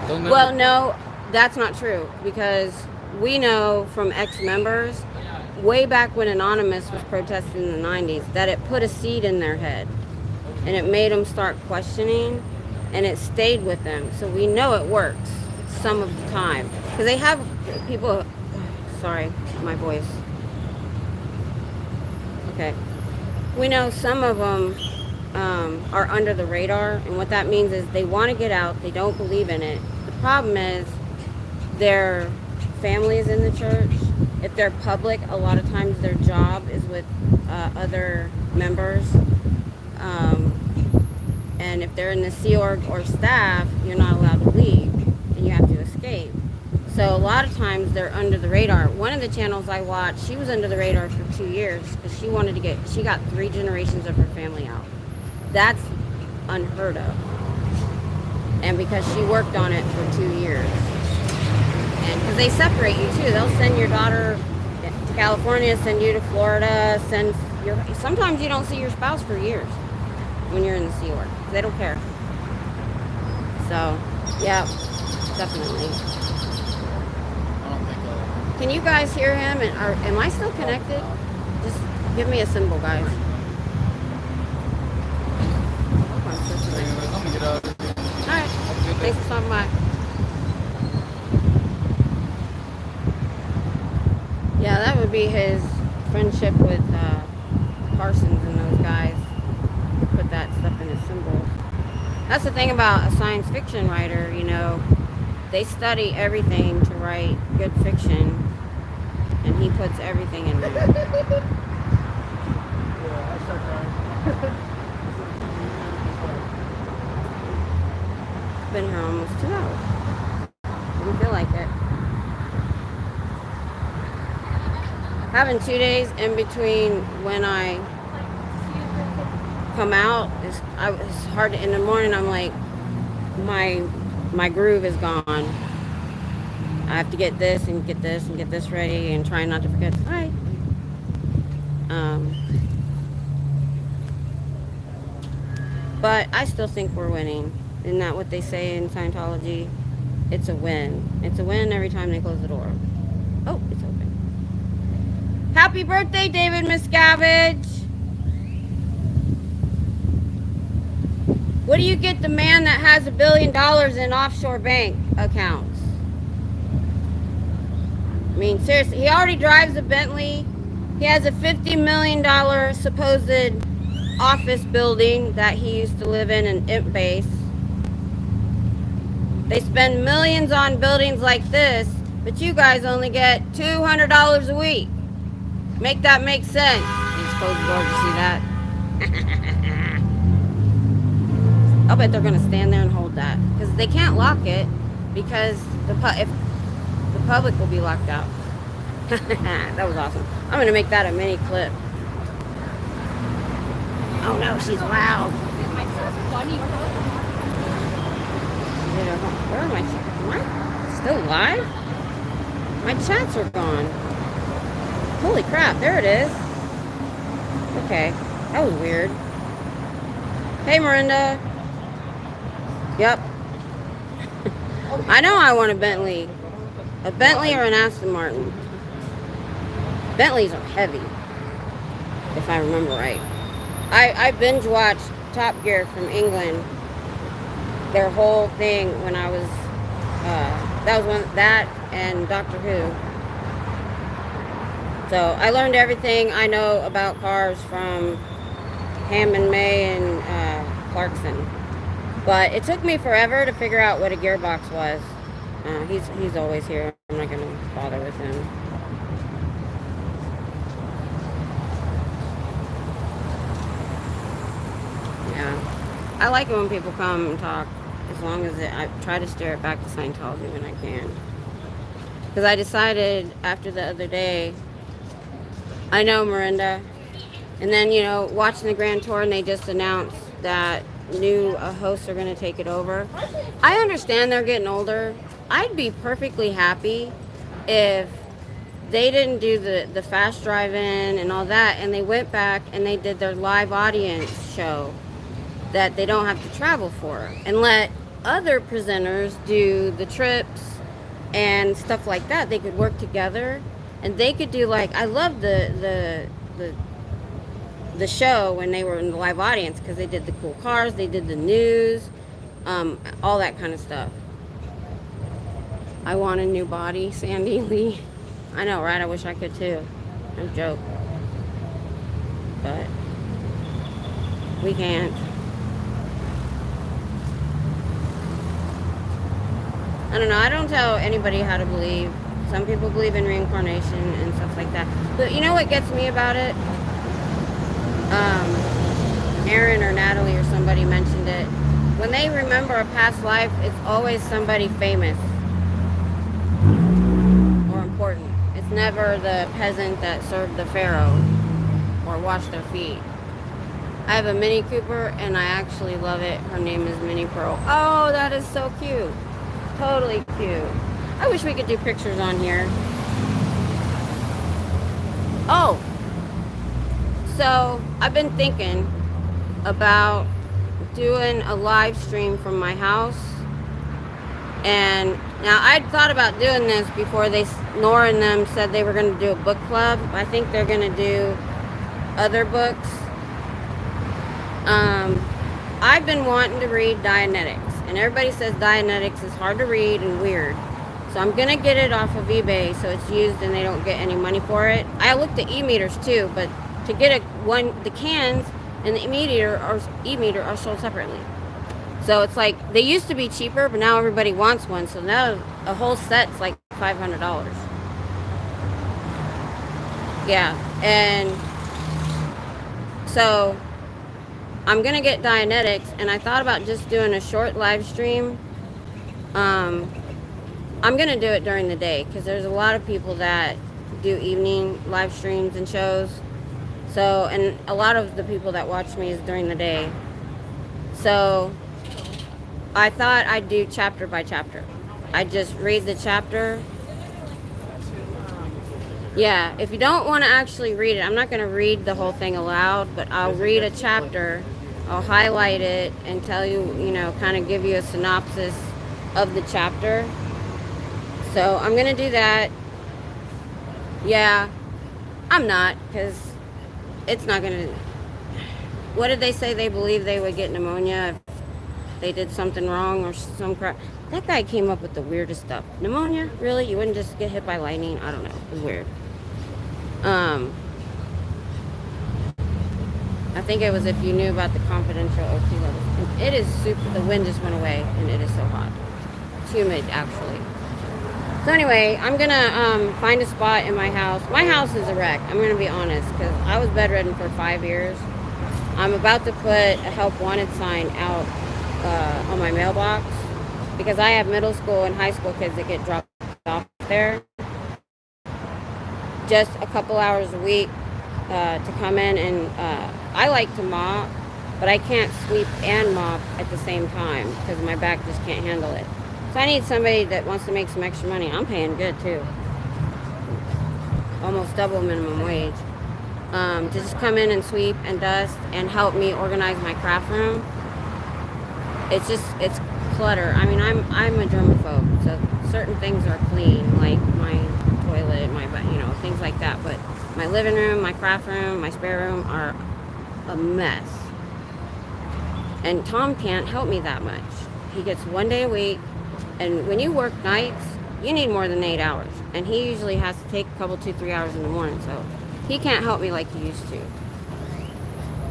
They'll never, Well, no, that's not true, because we know from ex-members way back when Anonymous was protesting in the 90s that it put a seed in their head and it made them start questioning, and it stayed with them. So we know it works some of the time, because they have people. Sorry, my voice. Okay, we know some of them are under the radar, and what that means is they want to get out. They don't believe in it. The problem is their family is in the church. If they're public, a lot of times their job is with other members. And if they're in the Sea Org or staff, you're not allowed to leave, and you have to escape. So a lot of times they're under the radar. One of the channels I watched, she was under the radar for 2 years because she got 3 generations of her family out. That's unheard of. And because she worked on it for 2 years. And because they separate you too. They'll send your daughter to California, send you to Florida, sometimes you don't see your spouse for years when you're in the Sea Org. They don't care. So, yeah, definitely. I don't think Can you guys hear him? Am I still connected? Just give me a symbol, guys. I'm gonna get out of here. Alright. Thanks for stopping by. Yeah, that would be his friendship with Parsons and those guys. Put that stuff in his symbols. That's the thing about a science fiction writer, you know. They study everything to write good fiction, and he puts everything in there. Yeah, I start crying. Been here almost 2 hours. Didn't feel like it. Having 2 days in between when I come out is hard. In the morning, I'm like, my groove is gone. I have to get this and get this and get this ready and try not to forget. Hi. But I still think we're winning. Isn't that what they say in Scientology? It's a win. It's a win every time they close the door. Oh, it's open. Happy birthday, David Miscavige. What do you get the man that has $1 billion in offshore bank accounts? I mean, seriously, he already drives a Bentley. He has a $50 million supposed office building that he used to live in an imp base. They spend millions on buildings like this, but you guys only get $200 a week. Make that make sense. You just close the door to see that. I'll bet they're going to stand there and hold that, because they can't lock it. because if the public will be locked out. That was awesome. I'm gonna make that a mini clip. Oh no, she's loud. Where am I? Am I still live? My chats are gone. Holy crap, there it is. Okay, that was weird. Hey, Miranda. Yep. I know I want a Bentley. A Bentley or an Aston Martin. Bentleys are heavy, if I remember right. I binge watched Top Gear from England. Their whole thing when I was, that and Doctor Who. So I learned everything I know about cars from Hammond May and Clarkson. But it took me forever to figure out what a gearbox was. He's always here. I'm not gonna bother with him. Yeah, I like it when people come and talk, as long as I try to steer it back to Scientology when I can. Because I decided after the other day, I know, Miranda, and then, you know, watching the Grand Tour, and they just announced that new hosts are going to take it over. I understand they're getting older. I'd be perfectly happy if they didn't do the fast drive-in and all that, and they went back and they did their live audience show that they don't have to travel for, and let other presenters do the trips and stuff like that. They could work together, and they could do, like, I love the show when they were in the live audience, because they did the cool cars, they did the news, all that kind of stuff. I want a new body, Sandy Lee. I know, right? I wish I could too. No joke. But we can't. I don't know. I don't tell anybody how to believe. Some people believe in reincarnation and stuff like that. But you know what gets me about it? Aaron or Natalie or somebody mentioned it. When they remember a past life, it's always somebody famous or important. It's never the peasant that served the pharaoh or washed their feet. I have a Mini Cooper and I actually love it. Her name is Minnie Pearl. Oh, that is so cute. Totally cute. I wish we could do pictures on here. Oh, so I've been thinking about doing a live stream from my house. And now I'd thought about doing this before Nora and them said they were going to do a book club. I think they're going to do other books. I've been wanting to read Dianetics, and everybody says Dianetics is hard to read and weird. So I'm going to get it off of eBay so it's used and they don't get any money for it. I looked at e-meters too, but to get the cans and the e-meter are sold separately. So it's like, they used to be cheaper, but now everybody wants one. So now a whole set's like $500. Yeah, and so I'm going to get Dianetics, and I thought about just doing a short live stream. I'm going to do it during the day, because there's a lot of people that do evening live streams and shows. So, and a lot of the people that watch me is during the day. So I thought I'd do chapter by chapter. I just read the chapter. Yeah, if you don't want to actually read it, I'm not going to read the whole thing aloud, but I'll read a chapter, I'll highlight it, and tell you, you know, kind of give you a synopsis of the chapter. So I'm going to do that. Yeah, I'm not, because it's not going to... What did they say? They believe they would get pneumonia if they did something wrong or some crap. That guy came up with the weirdest stuff. Pneumonia? Really? You wouldn't just get hit by lightning? I don't know. It was weird. I think it was if you knew about the confidential OT levels. And it is super... The wind just went away, and it is so hot. It's humid, actually. So anyway, I'm going to find a spot in my house. My house is a wreck. I'm going to be honest, because I was bedridden for 5 years. I'm about to put a help wanted sign out on my mailbox. because I have middle school and high school kids that get dropped off there just a couple hours a week to come in, and I like to mop, but I can't sweep and mop at the same time because my back just can't handle it. So I need somebody that wants to make some extra money. I'm paying good too, almost double minimum wage, to just come in and sweep and dust and help me organize my craft room. It's clutter. I mean, I'm a germaphobe, so certain things are clean, like my toilet, things like that. But my living room, my craft room, my spare room are a mess. And Tom can't help me that much. He gets 1 day a week, and when you work nights, you need more than 8 hours. And he usually has to take a couple, 2-3 hours in the morning, so he can't help me like he used to.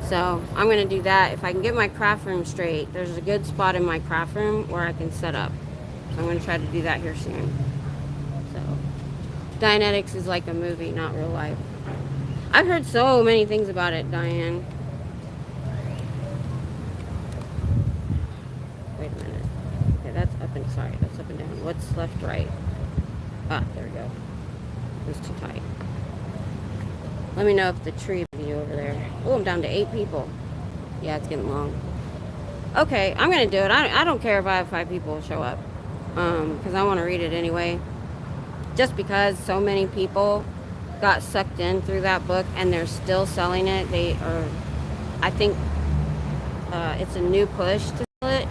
So I'm gonna do that. If I can get my craft room straight, there's a good spot in my craft room where I can set up. So I'm gonna try to do that here soon. So Dianetics is like a movie, not real life. I've heard so many things about it, Diane. Wait a minute. Okay, that's up and down. What's left, right? Ah, there we go. It was too tight. Let me know if the tree view over there. Oh, I'm down to 8 people. Yeah, it's getting long. Okay, I'm gonna do it. I don't care if I have 5 people show up, because I want to read it anyway. Just because so many people got sucked in through that book and they're still selling it. I think it's a new push to sell it,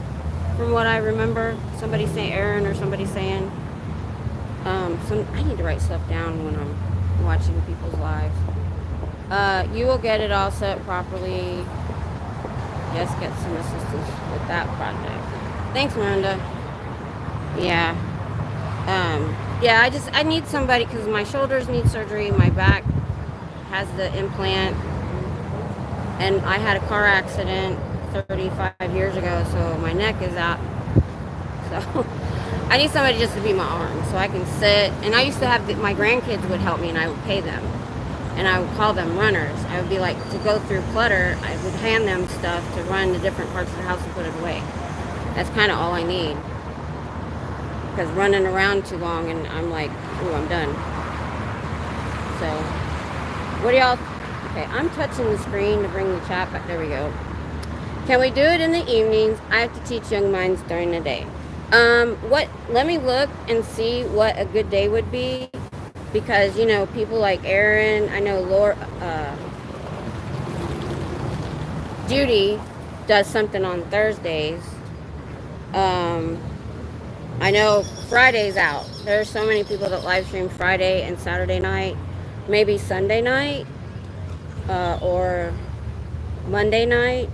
from what I remember. Somebody saying, Aaron or somebody saying. I need to write stuff down when I'm watching people's lives. You will get it all set properly. Yes, get some assistance with that project. Thanks, Miranda. Yeah. I need somebody because my shoulders need surgery. My back has the implant. And I had a car accident 35 years ago, so my neck is out. So I need somebody just to be my arm so I can sit. And I used to have, my grandkids would help me and I would pay them. And I would call them runners. I would be like, to go through clutter, I would hand them stuff to run the different parts of the house and put it away. That's kind of all I need. Because running around too long and I'm like, ooh, I'm done. So, what do y'all, okay, I'm touching the screen to bring the chat back. There we go. Can we do it in the evenings? I have to teach young minds during the day. Let me look and see what a good day would be. Because, people like Aaron, I know Judy does something on Thursdays. I know Friday's out. There's so many people that live stream Friday and Saturday night. Maybe Sunday night, or Monday night.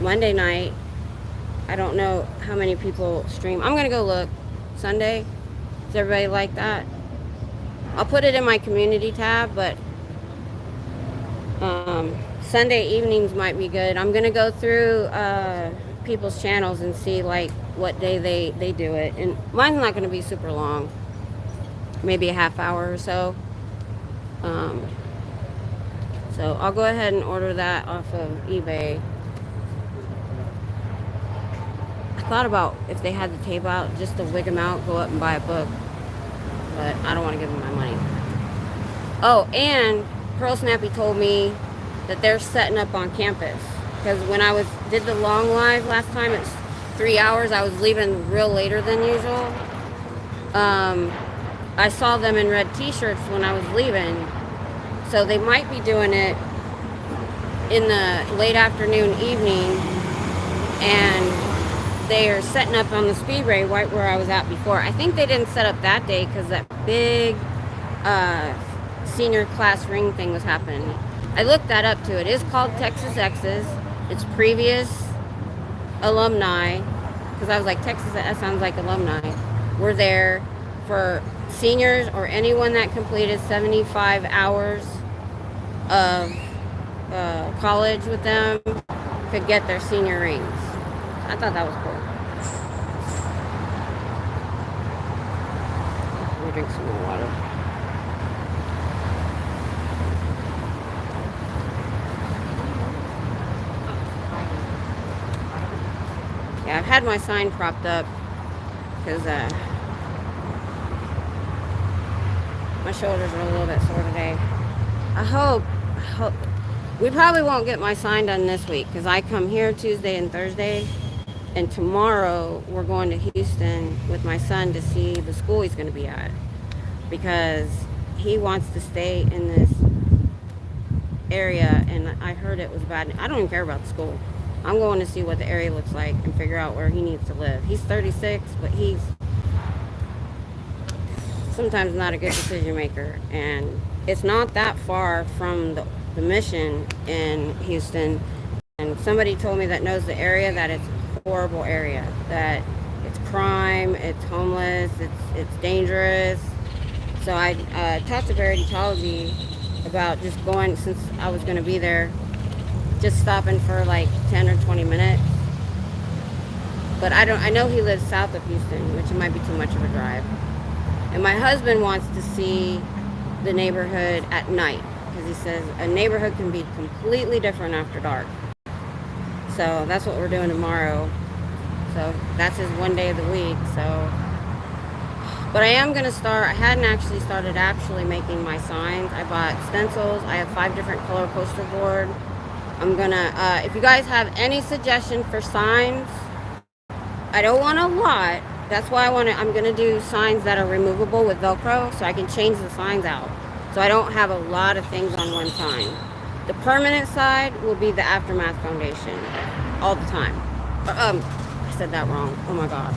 Monday night, I don't know how many people stream. I'm going to go look. Sunday, does everybody like that? I'll put it in my community tab, but Sunday evenings might be good. I'm gonna go through people's channels and see like what day they do it, and mine's not gonna be super long, maybe a half hour or so. So I'll go ahead and order that off of eBay. I thought about if they had the tape out, just to wig them out, go up and buy a book. But I don't want to give them my money. Oh, and Pearl Snappy told me that they're setting up on campus. Because when I did the long live last time, it's 3 hours. I was leaving real later than usual. I saw them in red t-shirts when I was leaving. So they might be doing it in the late afternoon, evening. And they are setting up on the speedway right where I was at before. I think they didn't set up that day because that big senior class ring thing was happening. I looked that up too. It is called Texas X's. It's previous alumni, because I was like, Texas, that sounds like alumni. We're there for seniors or anyone that completed 75 hours of college with them could get their senior rings. I thought that was cool. Let me drink some more water. Yeah, I've had my sign propped up because my shoulders are a little bit sore today. I hope, we probably won't get my sign done this week because I come here Tuesday and Thursday, and tomorrow we're going to Houston with my son to see the school he's going to be at because he wants to stay in this area, and I heard it was bad. I don't even care about the school. I'm going to see what the area looks like and figure out where he needs to live. He's 36, but he's sometimes not a good decision maker, and it's not that far from the mission in Houston. And somebody told me that knows the area that it's a horrible area, that it's crime, it's homeless, it's dangerous. So I talked to Ecology about just going, since I was going to be there, just stopping for like 10 or 20 minutes. But I know he lives south of Houston, which it might be too much of a drive. And my husband wants to see the neighborhood at night because he says a neighborhood can be completely different after dark. So that's what we're doing tomorrow. So that's his one day of the week. So, but I am going to start. I hadn't actually started making my signs. I bought stencils. I have 5 different color poster board. I'm gonna, if you guys have any suggestion for signs, I don't want a lot. That's why I'm gonna do signs that are removable with Velcro so I can change the signs out. So I don't have a lot of things on one sign. The permanent side will be the Aftermath Foundation all the time. I said that wrong. Oh my God.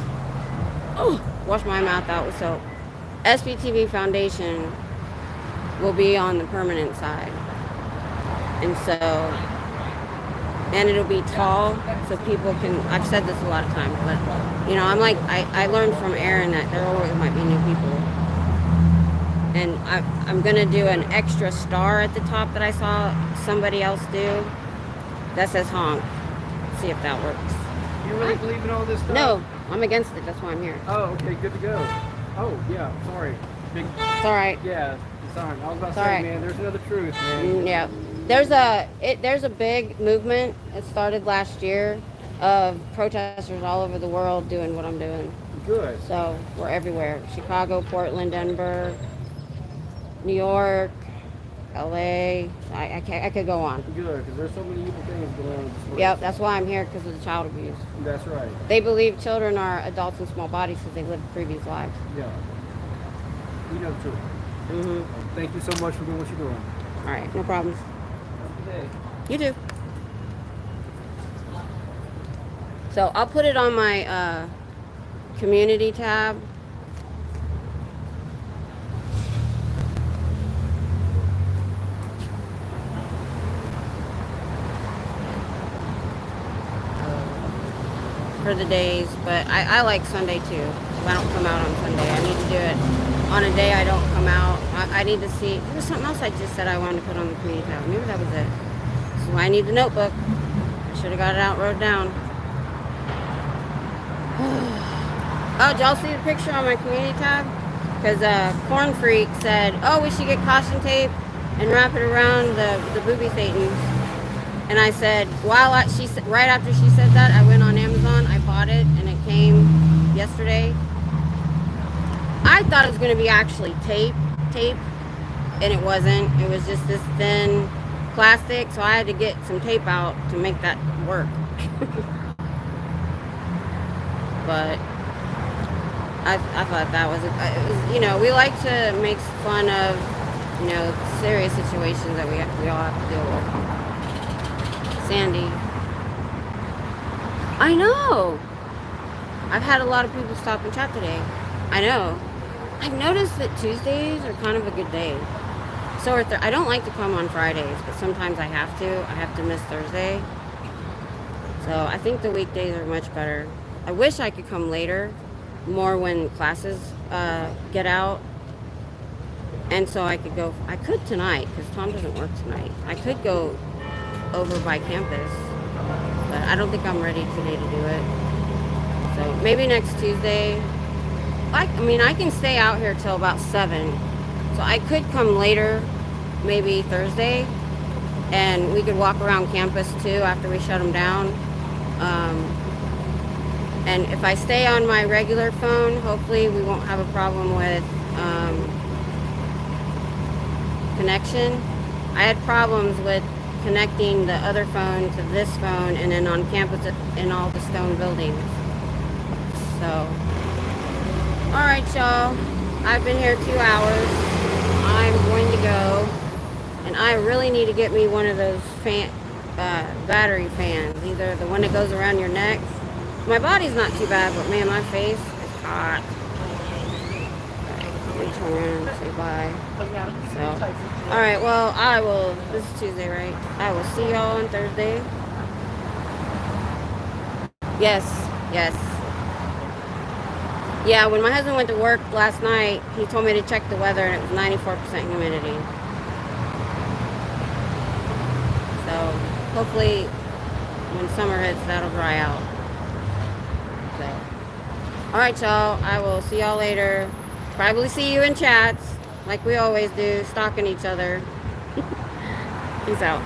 Oh, wash my mouth out with soap. SBTV Foundation will be on the permanent side. And so, and it'll be tall so people can, I've said this a lot of times, but you know, I'm like, I learned from Aaron that there always might be new people. And I'm gonna do an extra star at the top that I saw somebody else do that says honk. See if that works. You really believe in all this stuff? No, I'm against it, that's why I'm here. Oh, okay, good to go. Oh, yeah, sorry. It's alright. Yeah, sorry. I was about to It's say, alright. man, there's another truth, man. Yeah. There's a big movement. It started last year of protesters all over the world doing what I'm doing. Good. So we're everywhere. Chicago, Portland, Denver, New York, LA. I could go on. Good, because there's so many evil things going on in this world. Yep, that's why I'm here, because of the child abuse. That's right. They believe children are adults in small bodies because they lived previous lives. Yeah. You know the truth. Mm-hmm. Thank you so much for doing what you're doing. All right, no problems. Today. You do. So I'll put it on my community tab. For the days, but I like Sunday too. I don't come out on Sunday. I need to do it on a day I don't come out. I need to see. There was something else I just said I wanted to put on the community tab. Maybe that was it. So I need the notebook. I should have got it out, wrote down. Oh, did y'all see the picture on my community tab? Because Corn Freak said, oh, we should get caution tape and wrap it around the booby Satans. And I said, right after she said that, I went on Amazon, I bought it, and it came yesterday. I thought it was going to be actually tape, and it wasn't. It was just this thin plastic, so I had to get some tape out to make that work. But I thought that was, you know, we like to make fun of, you know, serious situations that we all have to deal with. Sandy. I know. I've had a lot of people stop and chat today. I know. I've noticed that Tuesdays are kind of a good day. So I don't like to come on Fridays, but sometimes I have to. I have to miss Thursday. So I think the weekdays are much better. I wish I could come later, more when classes get out. And so I could go, I could tonight, because Tom doesn't work tonight. I could go over by campus, but I don't think I'm ready today to do it. So maybe next Tuesday. I mean, I can stay out here till about 7, so I could come later, maybe Thursday, and we could walk around campus too after we shut them down. And if I stay on my regular phone, hopefully we won't have a problem with connection. I had problems with connecting the other phone to this phone and then on campus in all the stone buildings. So, alright y'all, I've been here 2 hours. I'm going to go, and I really need to get me one of those battery fans, either the one that goes around your neck. My body's not too bad, but man, my face is hot. Let me turn around and say bye. So, alright, well, this is Tuesday, right? I will see y'all on Thursday. Yes. Yeah, when my husband went to work last night, he told me to check the weather and it was 94% humidity. So, hopefully, when summer hits, that'll dry out. So, alright y'all, I will see y'all later. Probably see you in chats, like we always do, stalking each other. Peace out.